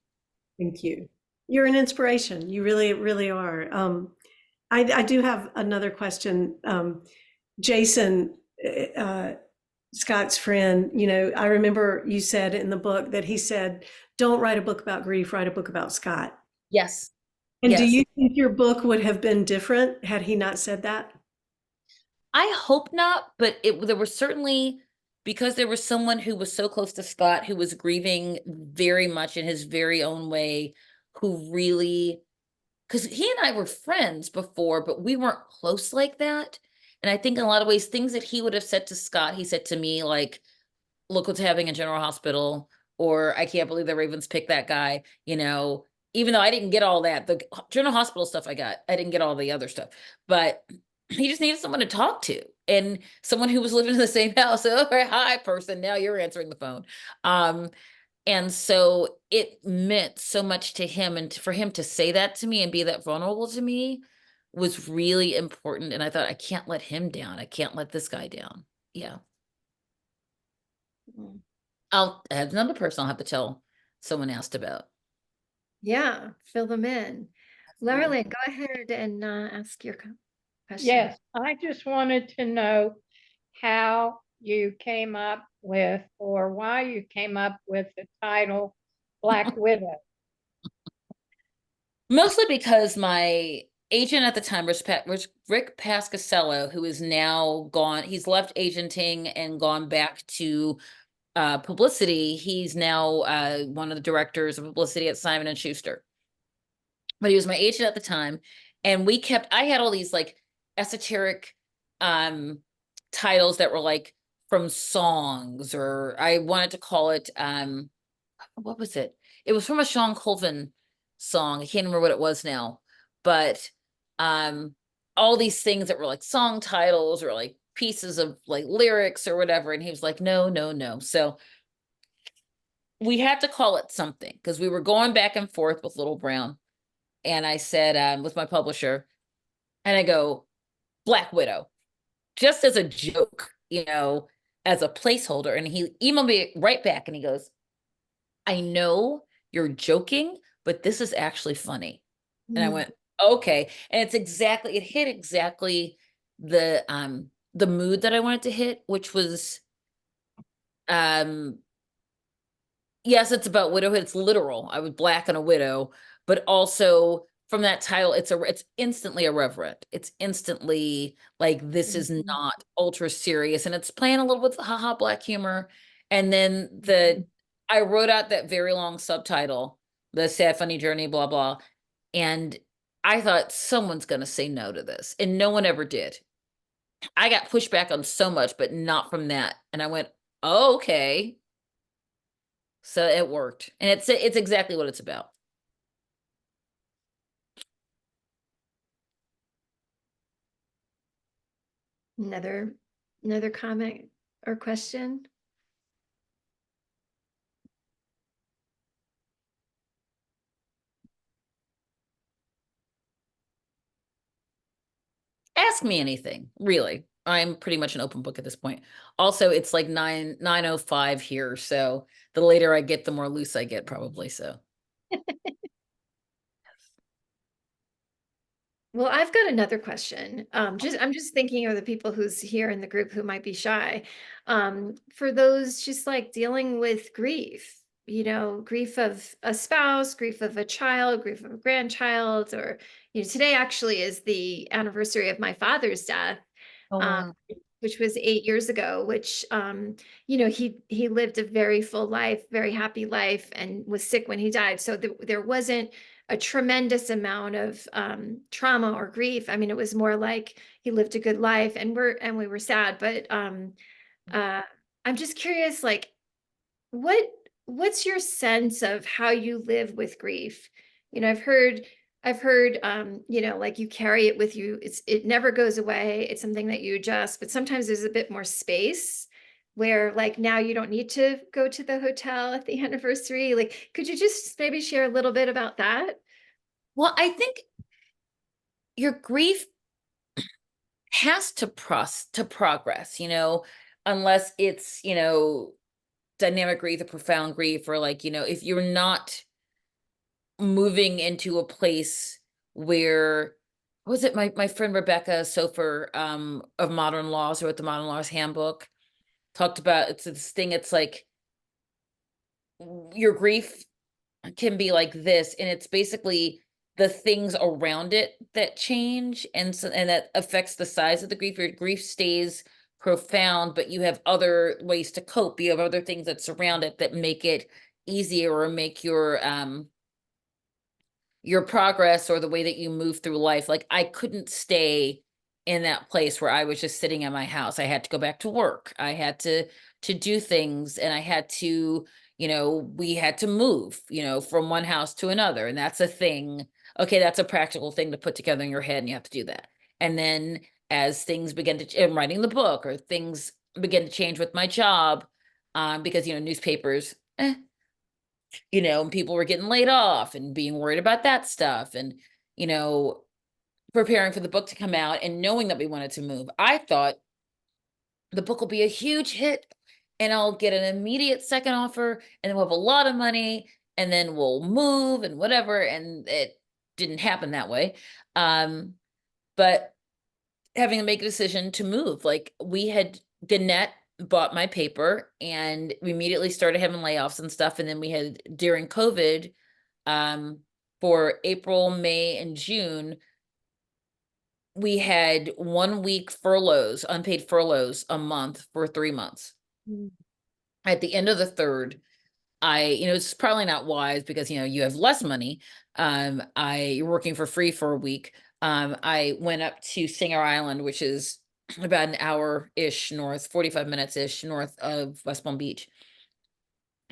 Thank you. You're an inspiration. You really, really are. I do have another question. Jason, Scott's friend, I remember you said in the book that he said, don't write a book about grief, write a book about Scott. Yes. And do Yes. you think your book would have been different had he not said that? I hope not, but there was certainly, because there was someone who was so close to Scott, who was grieving very much in his very own way, who really, because he and I were friends before, but we weren't close like that. And I think in a lot of ways, things that he would have said to Scott, he said to me, like, look what's happening in General Hospital, or I can't believe the Ravens picked that guy, even though I didn't get all that. The General Hospital stuff I didn't get all the other stuff, but he just needed someone to talk to, and someone who was living in the same house. So, hi, person, now you're answering the phone. And so it meant so much to him, and for him to say that to me and be that vulnerable to me was really important. And I thought, I can't let him down. I can't let this guy down. Yeah. I'll have another person I'll have to tell someone asked about. Yeah, fill them in. Absolutely. Marilyn, go ahead and ask your question. Yes, I just wanted to know how you came up with, or why you came up with the title Black Widow. Mostly because my agent at the time was Rick Pascasello, who is now gone. He's left agenting and gone back to publicity. He's now one of the directors of publicity at Simon and Schuster. But he was my agent at the time, and I had all these like esoteric titles that were like from songs, or I wanted to call it what was it? It was from a Sean Colvin song. I can't remember what it was now, but um all these things that were like song titles or like pieces of like lyrics or whatever. And he was like, no, no, no. So we had to call it something because we were going back and forth with Little Brown. And I said, with my publisher, and I go, Black Widow, just as a joke, as a placeholder. And he emailed me right back and he goes, I know you're joking, but this is actually funny. And I went, okay. And it hit exactly the mood that I wanted to hit, which was yes, it's about widowhood. It's literal. I was black and a widow, but also from that title, it's instantly irreverent. It's instantly like this is not ultra serious, and it's playing a little with haha black humor. And then I wrote out that very long subtitle, the sad funny journey, blah blah, and I thought someone's gonna say no to this, and no one ever did. I got pushed back on so much, but not from that, and I went, oh, okay. So it worked. And it's exactly what it's about. Another comment or question? Ask me anything, really. I'm pretty much an open book at this point. Also, it's like 9:05 here, so the later I get, the more loose I get, probably. So Well, I've got another question. I'm just thinking of the people who's here in the group who might be shy. For those just like dealing with grief, grief of a spouse, grief of a child, grief of a grandchild, or today actually is the anniversary of my father's death. Oh, Um, wow. which was 8 years ago, which he lived a very full life, very happy life, and was sick when he died. So there wasn't a tremendous amount of trauma or grief. I mean, it was more like he lived a good life, and we were sad. But I'm just curious, like, what what's your sense of how you live with grief? I've heard like you carry it with you. It never goes away. It's something that you adjust, but sometimes there's a bit more space where like now you don't need to go to the hotel at the anniversary. Like, could you just maybe share a little bit about that? Well, I think your grief has to progress, unless it's, dynamic grief or profound grief, or like, if you're not moving into a place where what was it, my friend Rebecca Sofer of Modern Laws, or with the Modern Laws Handbook, talked about, it's this thing, it's like your grief can be like this, and it's basically the things around it that change, and that affects the size of the grief. Your grief stays profound, but you have other ways to cope. You have other things that surround it that make it easier, or make your progress or the way that you move through life. Like, I couldn't stay in that place where I was just sitting in my house. I had to go back to work. I had to do things, and I had to, we had to move, from one house to another. And that's a thing. Okay, that's a practical thing to put together in your head, and you have to do that. And then as things begin to, writing the book, or things begin to change with my job, because, newspapers, and people were getting laid off and being worried about that stuff, and you know preparing for the book to come out, and knowing that we wanted to move, I thought the book will be a huge hit, and I'll get an immediate second offer, and then we'll have a lot of money, and then we'll move and whatever. And it didn't happen that way. But having to make a decision to move, like Gannett bought my paper, and we immediately started having layoffs and stuff. And then we had, during COVID, for April, May, and June, we had 1 week furloughs, unpaid furloughs a month for 3 months. At the end of the third, it's probably not wise because, you have less money. You're working for free for a week. I went up to Singer Island, which is about an hour-ish north, 45 minutes-ish north of West Palm Beach.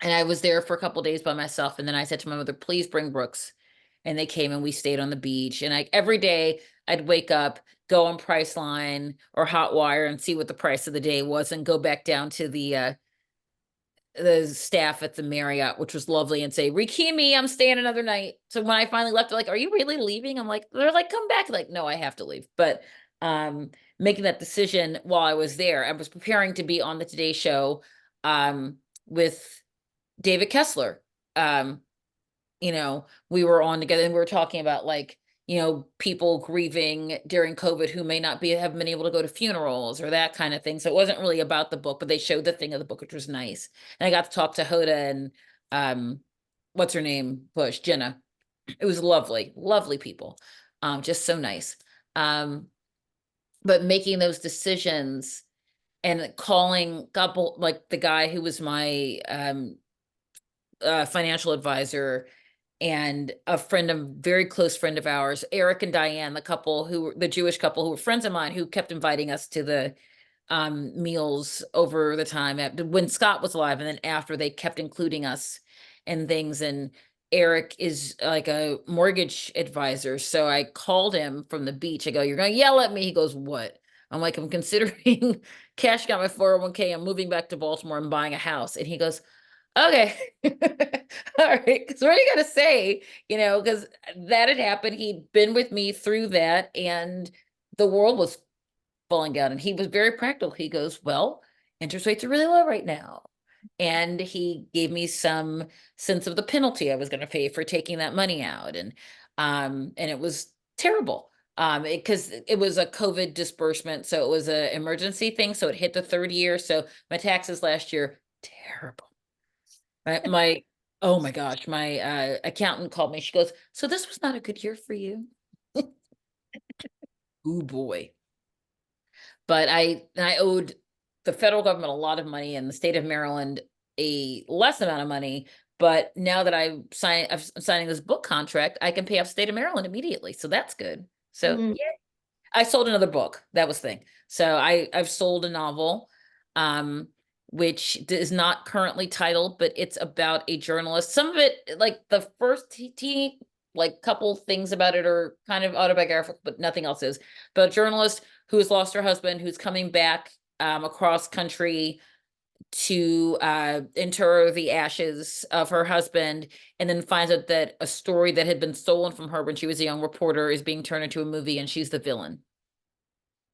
And I was there for a couple days by myself. And then I said to my mother, please bring Brooks. And they came and we stayed on the beach. And every day I'd wake up, go on Priceline or Hotwire and see what the price of the day was, and go back down to the staff at the Marriott, which was lovely, and say, Rikimi, I'm staying another night. So when I finally left, they're like, are you really leaving? I'm like, they're like, come back. Like, no, I have to leave. But making that decision while I was there, I was preparing to be on the Today Show with David Kessler. We were on together, and we were talking about, like, people grieving during COVID who may not have been able to go to funerals or that kind of thing. So it wasn't really about the book, but they showed the thing of the book, which was nice. And I got to talk to Hoda and what's her name? Jenna. It was lovely, lovely people. Just so nice. But making those decisions and calling couple, like the guy who was my financial advisor, and a very close friend of ours, Eric and Diane, the Jewish couple who were friends of mine, who kept inviting us to the meals over the time when Scott was alive. And then after, they kept including us in things. And Eric is like a mortgage advisor. So I called him from the beach. I go, you're going to yell at me. He goes, what? I'm like, I'm considering cashing out my 401k. I'm moving back to Baltimore and buying a house. And he goes, okay. All right. Because what are you going to say? Because that had happened. He'd been with me through that, and the world was falling down. And he was very practical. He goes, well, interest rates are really low right now. And he gave me some sense of the penalty I was going to pay for taking that money out. And it was terrible. Because it was a COVID disbursement. So it was an emergency thing. So it hit the third year. So my taxes last year, terrible. Oh my gosh, my accountant called me. She goes, so this was not a good year for you. Ooh boy. But I owed the federal government a lot of money, and the state of Maryland a less amount of money. But now that I'm signing this book contract, I can pay off state of Maryland immediately. So that's good. So Mhm. yeah, I sold another book. That was the thing. So I've sold a novel, which is not currently titled, but it's about a journalist. Some of it, like the first couple things about it, are kind of autobiographical, but nothing else is. But a journalist who has lost her husband, who's coming back across country to inter the ashes of her husband, and then finds out that a story that had been stolen from her when she was a young reporter is being turned into a movie, and she's the villain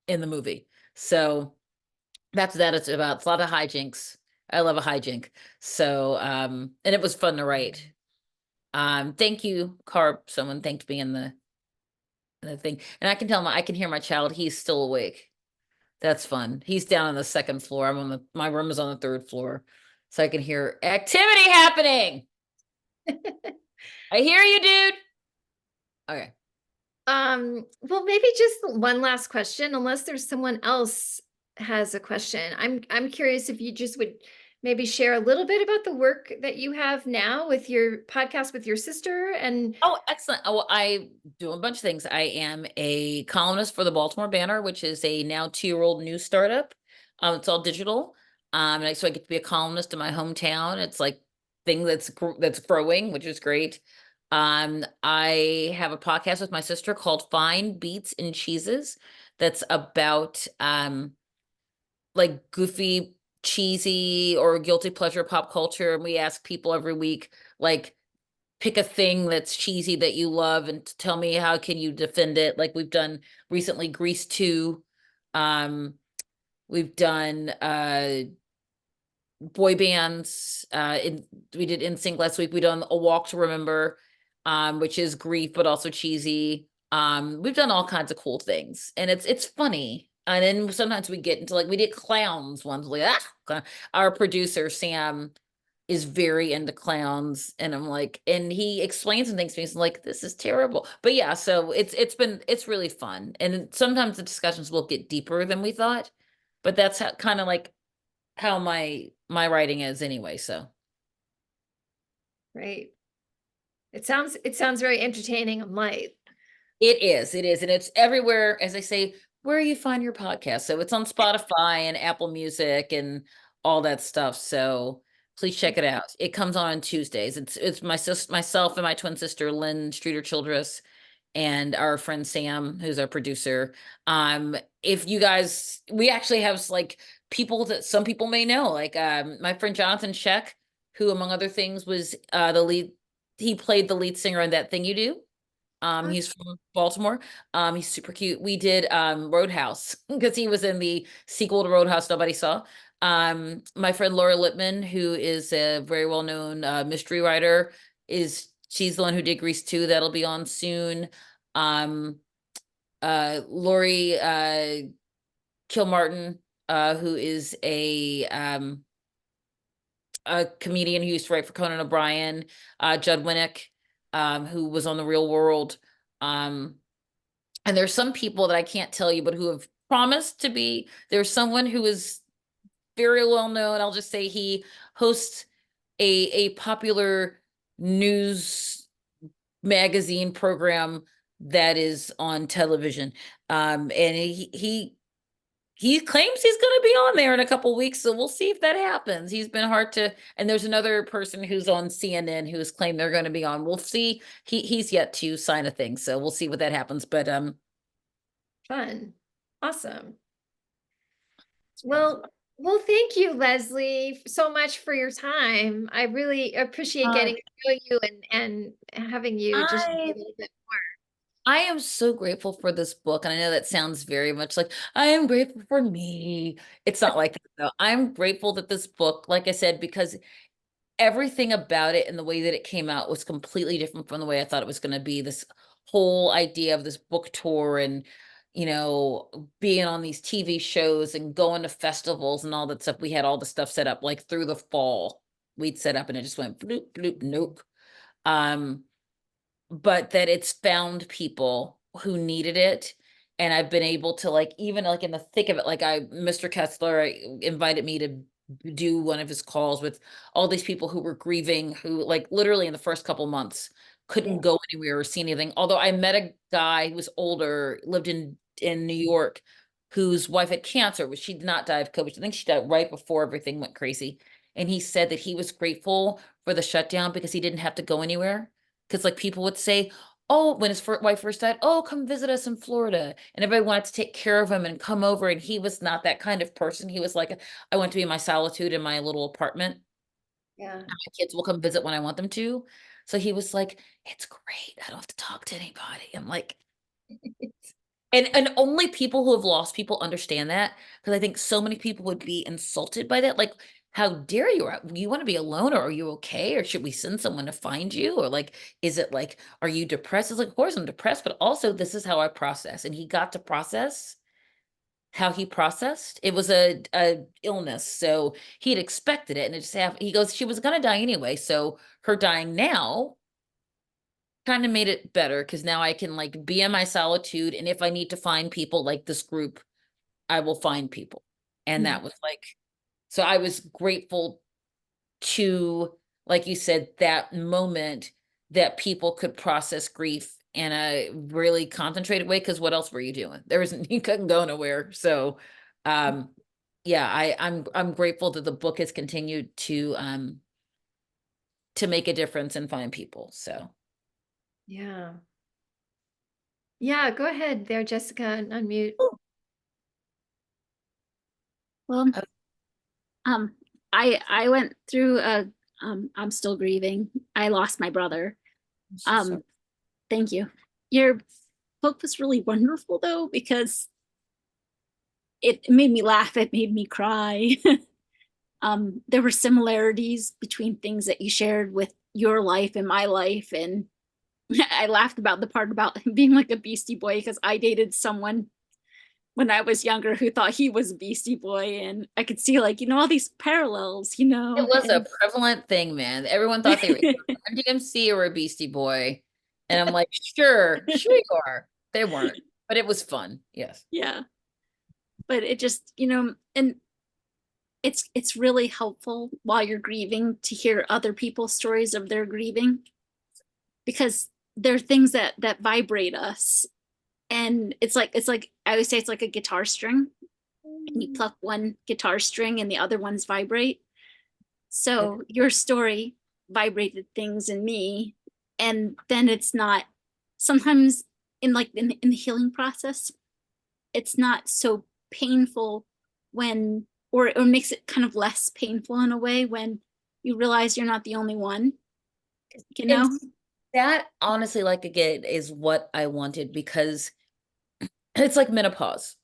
in the movie. So that's it's about. It's a lot of hijinks. I love a hijink. So and it was fun to write. Thank you, Carp. Someone thanked me in the thing. And I can tell I can hear my child. He's still awake. That's fun. He's down on the second floor. My room is on the third floor. So I can hear activity happening. I hear you, dude. Okay. Well, maybe just one last question, unless there's someone else has a question. I'm curious if you just would maybe share a little bit about the work that you have now with your podcast with your sister. And Oh, excellent. Oh, I do a bunch of things. I am a columnist for the Baltimore Banner, which is a now 2-year-old news startup. It's all digital. So I get to be a columnist in my hometown. It's like thing that's growing, which is great. I have a podcast with my sister called Fine Beats and Cheeses. That's about like goofy, cheesy, or guilty pleasure pop culture. And we ask people every week, like, pick a thing that's cheesy that you love and tell me how can you defend it. Like we've done recently Grease 2. We've done boy bands. We did NSYNC last week. We done A Walk to Remember, which is grief but also cheesy. We've done all kinds of cool things, and it's funny. And then sometimes we get into like we did clowns ones. Like our producer Sam is very into clowns, and I'm like, and he explains some things to me. So I'm like, this is terrible. But yeah, so it's really fun, and sometimes the discussions will get deeper than we thought. But that's how kind of like how my writing is anyway. So Right. It sounds very entertaining and light. it is, and it's everywhere. As I say, where you find your podcast. So it's on Spotify and Apple Music and all that stuff. So please check it out. It comes on Tuesdays. It's myself and my twin sister Lynn Streeter Childress and our friend Sam, who's our producer. If you guys, we actually have like people that some people may know, like my friend Jonathan Sheck, who among other things was the lead. He played the lead singer in That Thing You Do. He's from Baltimore. He's super cute. We did Roadhouse because he was in the sequel to Roadhouse nobody saw. My friend Laura Lippman, who is a very well-known mystery writer, she's the one who did Grease 2, that'll be on soon. Um, Lori Kilmartin, who is a comedian who used to write for Conan O'Brien, Judd Winnick, who was on The Real World. And there's some people that I can't tell you, but who have promised to be. There's someone who is very well known. I'll just say he hosts a popular news magazine program that is on television. And he claims he's going to be on there in a couple weeks, so we'll see if that happens. He's been hard to, and there's another person who's on CNN who has claimed they're going to be on. We'll see. He's yet to sign a thing, so we'll see what that happens. But Fun. Awesome. Well, thank you, Leslie, so much for your time. I really appreciate Uh, getting to know you and having you just share I a little bit more. I am so grateful for this book, and I know that sounds very much like I am grateful for me. It's not like that though. I'm grateful that this book, like I said, because everything about it and the way that it came out was completely different from the way I thought it was going to be. This whole idea of this book tour and, being on these TV shows and going to festivals and all that stuff. We had all the stuff set up like through the fall. We'd set up and it just went bloop, bloop, nope. Um, but that it's found people who needed it. And I've been able to like, even like in the thick of it, like Mr. Kessler invited me to do one of his calls with all these people who were grieving, who like literally in the first couple months couldn't go anywhere or see anything. Although I met a guy who was older, lived in New York, whose wife had cancer, but she did not die of COVID. I think she died right before everything went crazy. And he said that he was grateful for the shutdown because he didn't have to go anywhere. Because like people would say, oh, when his wife first died, oh, come visit us in Florida. And everybody wanted to take care of him and come over. And he was not that kind of person. He was like, I want to be in my solitude in my little apartment. Yeah. My kids will come visit when I want them to. So he was like, it's great. I don't have to talk to anybody. I'm like, and only people who have lost people understand that, because I think so many people would be insulted by that. Like, how dare you? You want to be alone, or are you okay? Or should we send someone to find you? Or like, is it like, are you depressed? It's like, of course I'm depressed, but also this is how I process. And he got to process how he processed. It was a illness, so he'd expected it, and it just happened. He goes, she was gonna die anyway, so her dying now kind of made it better because now I can like be in my solitude, and if I need to find people like this group, I will find people. And that was like, so I was grateful to, like you said, that moment that people could process grief in a really concentrated way, because what else were you doing? There wasn't, you couldn't go nowhere. So yeah, I'm grateful that the book has continued to make a difference and find people. So Yeah. Yeah, go ahead there, Jessica, and unmute. Well, Uh, I went through I'm still grieving. I lost my brother. I'm so sorry. Thank you. Your book was really wonderful though, because it made me laugh, it made me cry. There were similarities between things that you shared with your life and my life. And I laughed about the part about him being like a Beastie Boy because I dated someone when I was younger who thought he was a Beastie Boy. And I could see like, all these parallels, It was a and prevalent thing, man. Everyone thought they were either a DMC or a Beastie Boy. And I'm like, sure you are. They weren't, but it was fun. Yes. yeah. But it just, and it's really helpful while you're grieving to hear other people's stories of their grieving, because there are things that vibrate us. And it's like I always say, it's like a guitar string, and you pluck one guitar string and the other ones vibrate. So your story vibrated things in me, and then it's not, sometimes in the healing process, it's not so painful when, or makes it kind of less painful in a way when you realize you're not the only one, And that honestly, like again, is what I wanted, because it's like menopause,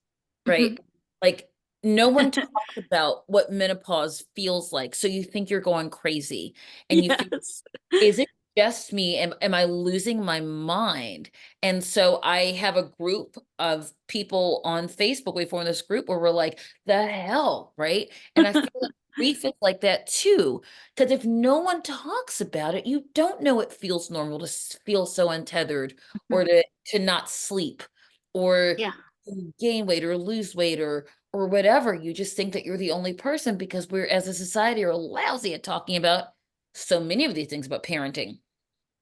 right? Like no one talks about what menopause feels like. So you think you're going crazy and you think, Yes. is it just me? Am I losing my mind? And so I have a group of people on Facebook. We formed this group where we're like, the hell, right? And I feel like grief is like that too. Because if no one talks about it, you don't know it feels normal to feel so untethered, or to not sleep, or Yeah. gain weight or lose weight, or whatever. You just think that you're the only person, because we're, as a society, are lousy at talking about so many of these things about parenting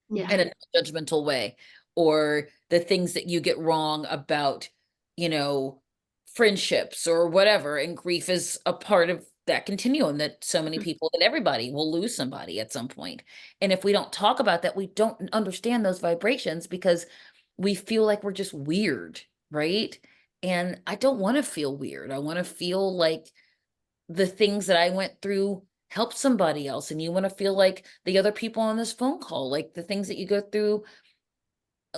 Yeah. in a judgmental way, or the things that you get wrong about, friendships or whatever. And grief is a part of that continuum, that so many people, that everybody will lose somebody at some point. And if we don't talk about that, we don't understand those vibrations, because we feel like we're just weird, right? And I don't want to feel weird. I want to feel like the things that I went through help somebody else. And you want to feel like the other people on this phone call, like the things that you go through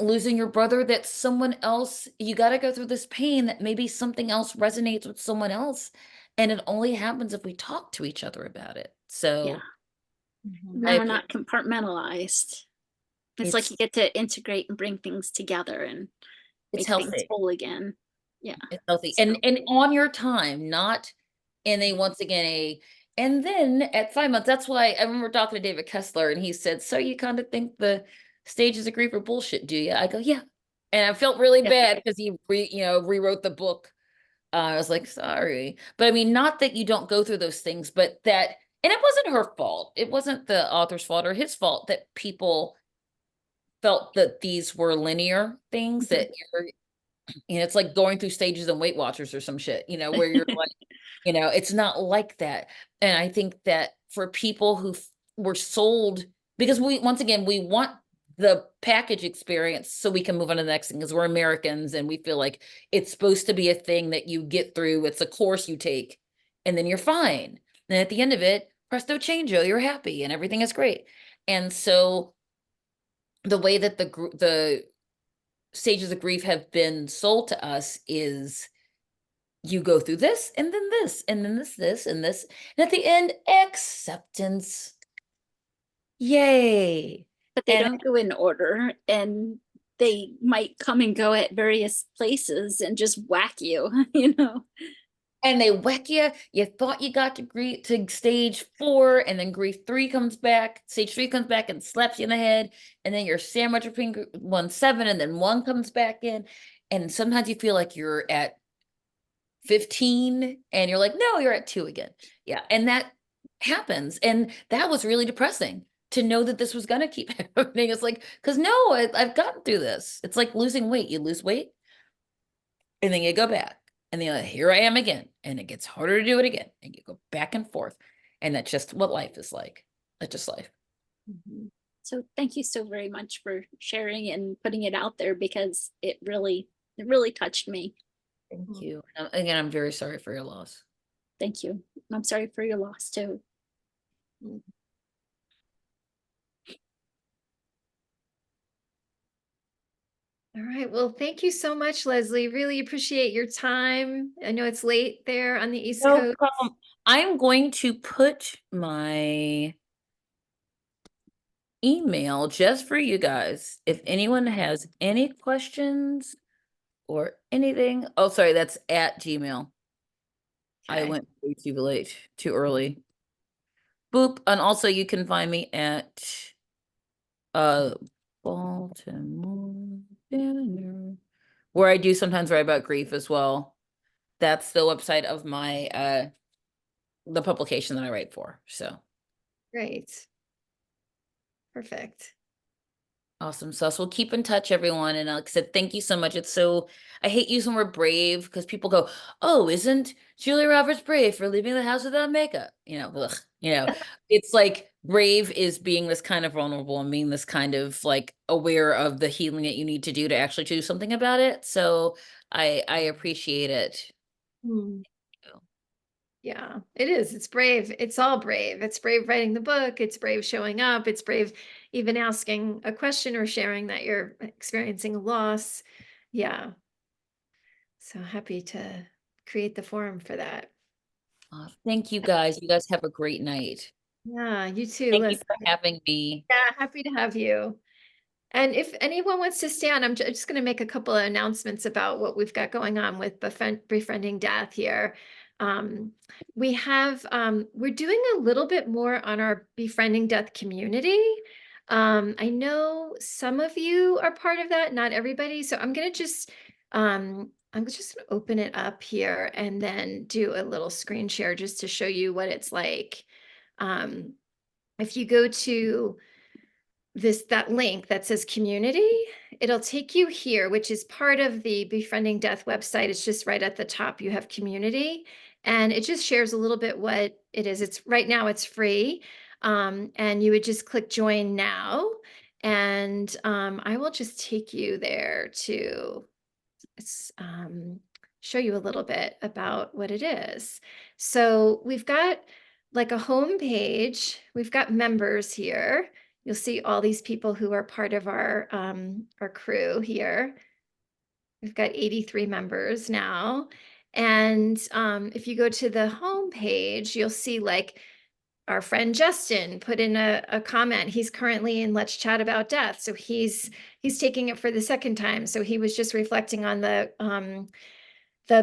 losing your brother, that someone else, you got to go through this pain, that maybe something else resonates with someone else. And it only happens if we talk to each other about it. Yeah. So Then we're not compartmentalized. It's like it's you get to integrate and bring things together and it's make things healthy. whole again. Yeah. It's healthy. So, And on your time, not in a, once again, and then at 5 months. That's why I remember talking to David Kessler, and he said, so you kind of think the stages of grief are bullshit, do you? I go, yeah. And I felt really Yeah. bad because he rewrote the book. I was like, sorry. But I mean, not that you don't go through those things, but that, and it wasn't her fault. It wasn't the author's fault or his fault that people felt that these were linear things, that you're, it's like going through stages and Weight Watchers or some shit, where you're like, it's not like that. And I think that for people who were sold, because once again, we want the package experience so we can move on to the next thing, because we're Americans and we feel like it's supposed to be a thing that you get through. It's a course you take and then you're fine. And at the end of it, presto changeo, you're happy and everything is great. And so the way that the stages of grief have been sold to us is, you go through this and then this and then this and this, and at the end, acceptance. Yay. but they And don't go in order, and they might come and go at various places and just whack you, and they whack you. You thought you got to stage 4, and then grief 3 comes back. Stage 3 comes back and slaps you in the head, and then you're sandwiched between 1-7, and then 1 comes back in. And sometimes you feel like you're at 15 and you're like, no, you're at 2 again. Yeah. And that happens. And that was really depressing to know that this was going to keep happening. It's like, because no, I've gotten through this. It's like losing weight. You lose weight and then you go back, and then you're like, here I am again. And it gets harder to do it again. And you go back and forth. And that's just what life is like. That's just life. So thank you so very much for sharing and putting it out there, because it really touched me. Thank you. Again, I'm very sorry for your loss. Thank you. I'm sorry for your loss too. All right. Well, thank you so much, Leslie. Really appreciate your time. I know it's late there on the East No Coast. problem. I'm going to put my email just for you guys. If anyone has any questions or anything. Oh, sorry, that's at Gmail. I Okay. went way too late, too early. Boop. And also you can find me at Baltimore Banner, where I do sometimes write about grief as well. That's the website of my the publication that I write for. So Great. Perfect. awesome. So we'll keep in touch, everyone. And like I said, thank you so much. It's so, I hate using the word brave because people go, oh, isn't Julia Roberts brave for leaving the house without makeup? Ugh, it's like brave is being this kind of vulnerable and being this kind of like aware of the healing that you need to do to actually do something about it. So I appreciate it. Hmm. Yeah, it is. It's brave. It's all brave. It's brave writing the book. It's brave showing up. It's brave even asking a question or sharing that you're experiencing a loss. Yeah. So happy to create the forum for that. Thank you guys. You guys have a great night. Yeah, you too, Thank you Liz. for having me. Yeah, happy to have you. And if anyone wants to stay on, I'm just going to make a couple of announcements about what we've got going on with Befriending Death here. We're doing a little bit more on our Befriending Death community. I know some of you are part of that, not everybody. So I'm just going to open it up here and then do a little screen share just to show you what it's like. If you go to that link that says community, it'll take you here, which is part of the Befriending Death website. It's just right at the top. You have community, and it just shares a little bit what it is. It's right now it's free, and you would just click join now, and I will just take you there to show you a little bit about what it is. So we've got like a home page. We've got members here. You'll see all these people who are part of our crew here. We've got 83 members now. And if you go to the home page, you'll see like our friend Justin put in a comment. He's currently in Let's Chat About Death. So he's taking it for the second time. So he was just reflecting on the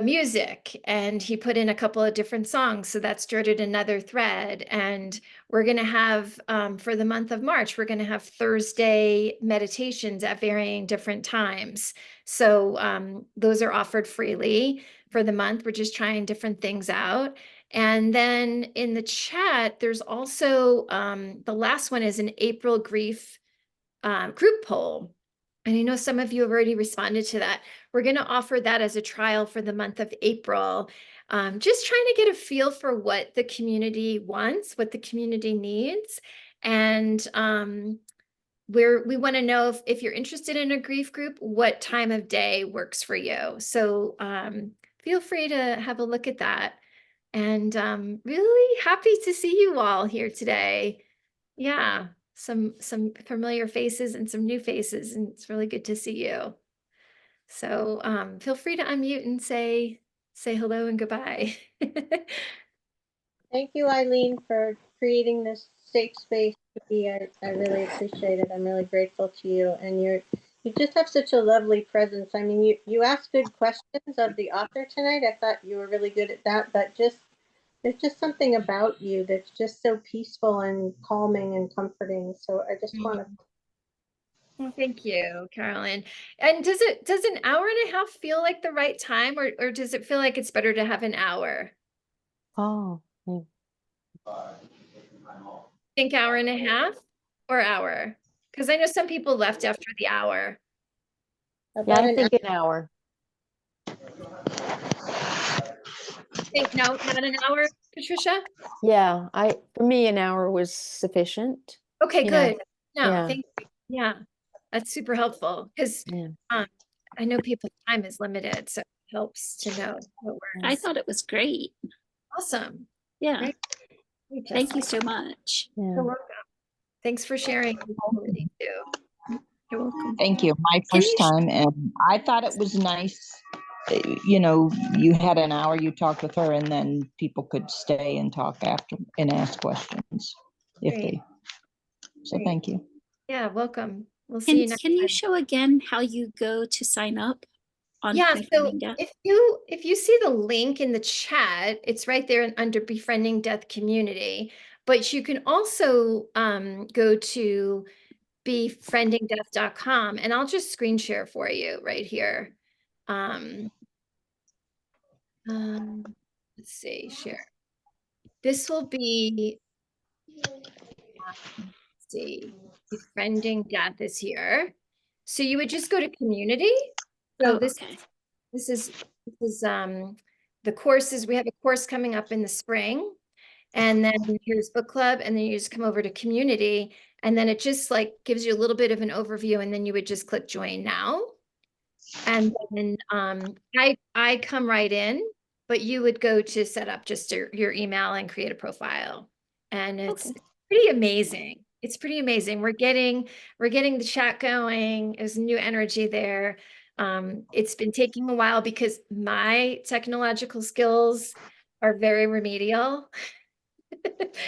music, and he put in a couple of different songs. So that started another thread. And we're going to have, for the month of March, we're going to have Thursday meditations at varying different times. So those are offered freely for the month. We're just trying different things out. And then in the chat, there's also the last one is an April grief group poll. And I know some of you have already responded to that. We're going to offer that as a trial for the month of April. Just trying to get a feel for what the community wants, what the community needs. And we want to know if you're interested in a grief group, what time of day works for you. So feel free to have a look at that. And really happy to see you all here today. Yeah, some familiar faces and some new faces, and it's really good to see you. So feel free to unmute and say hello and goodbye. Thank you, Eileen, for creating this safe space to be. I really appreciate it. I'm really grateful to you. And you just have such a lovely presence. I mean, you asked good questions of the author tonight. I thought you were really good at that, but there's just something about you that's just so peaceful and calming and comforting. So I just want to. Well, thank you, Carolyn. And does an hour and a half feel like the right time, or does it feel like it's better to have an hour? Oh, yeah. Think hour and a half or hour? Because I know some people left after the hour. Yeah, About I an think an hour. Think no, not an hour, Patricia? Yeah, for me, an hour was sufficient. Okay, You know, good. No, yeah. thank you. Yeah, that's super helpful because Yeah. I know people's time is limited, so it helps to know what I works. thought it was great. Awesome. Yeah. Great. Great, Thank you Jessica. so much. Yeah. You're welcome. Thanks for sharing. Too. You're welcome. Thank you. My Can first you time, and I thought it was nice you know, you had an hour, you talked with her, and then people could stay and talk after and ask questions if Great. they, so Great. thank you. Yeah, welcome. We'll see you And next can you time. show again how you go to sign up on Yeah, so Befriending Death? if you see the link in the chat, it's right there under Befriending Death Community. But you can also go to befriendingdeath.com, and I'll just screen share for you right here. Let's see, share. This will be, let's see, Befriending Death is here. So you would just go to community. So Oh, okay. this is the courses. We have a course coming up in the spring, and then here's book club, and then you just come over to community, and then it just like gives you a little bit of an overview, and then you would just click join now. And then I come right in, but you would go to set up just your email and create a profile. And it's Okay. pretty amazing. It's pretty amazing. We're getting the chat going. There's new energy there. It's been taking a while because my technological skills are very remedial.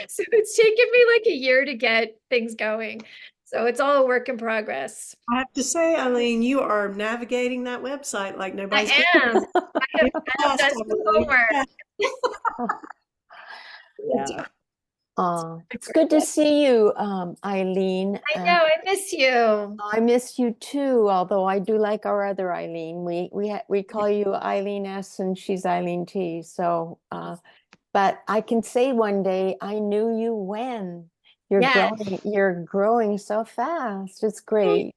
So it's taken me like a year to get things going. So it's all a work in progress. I have to say, Eileen, you are navigating that website like nobody's I am. I have done some homework. Yeah. It's good to see you, Eileen. I know, I miss you. I miss you too, although I do like our other Eileen. We call you Eileen S and she's Eileen T. So, but I can say one day I knew you when. Yes. You're growing so fast. It's great.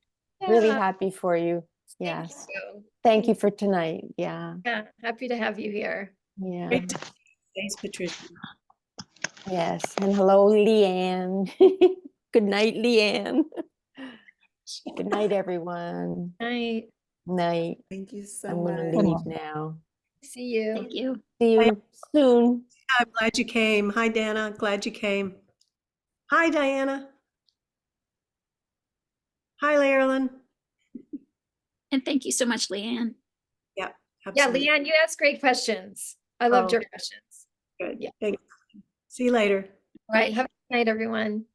Really Yeah. happy for you. Thank Yes. you. Thank you for tonight. Yeah. Yeah, happy to have you here. Yeah. Great to see you. Thanks, Patricia. Yes. And hello, Leanne. Good night, Leanne. Good night, everyone. Night. Night. Thank you so I'm much. gonna leave now. See you. Thank you. See you soon. I'm glad you came. Hi, Dana. Glad you came. Hi, Diana. Hi, Marilyn. And thank you so much, Leanne. Yeah, Yeah, absolutely. Leanne, you asked great questions. I loved Oh. your questions. Good. Yeah. Thanks. See you later. All right. Have a good night, everyone.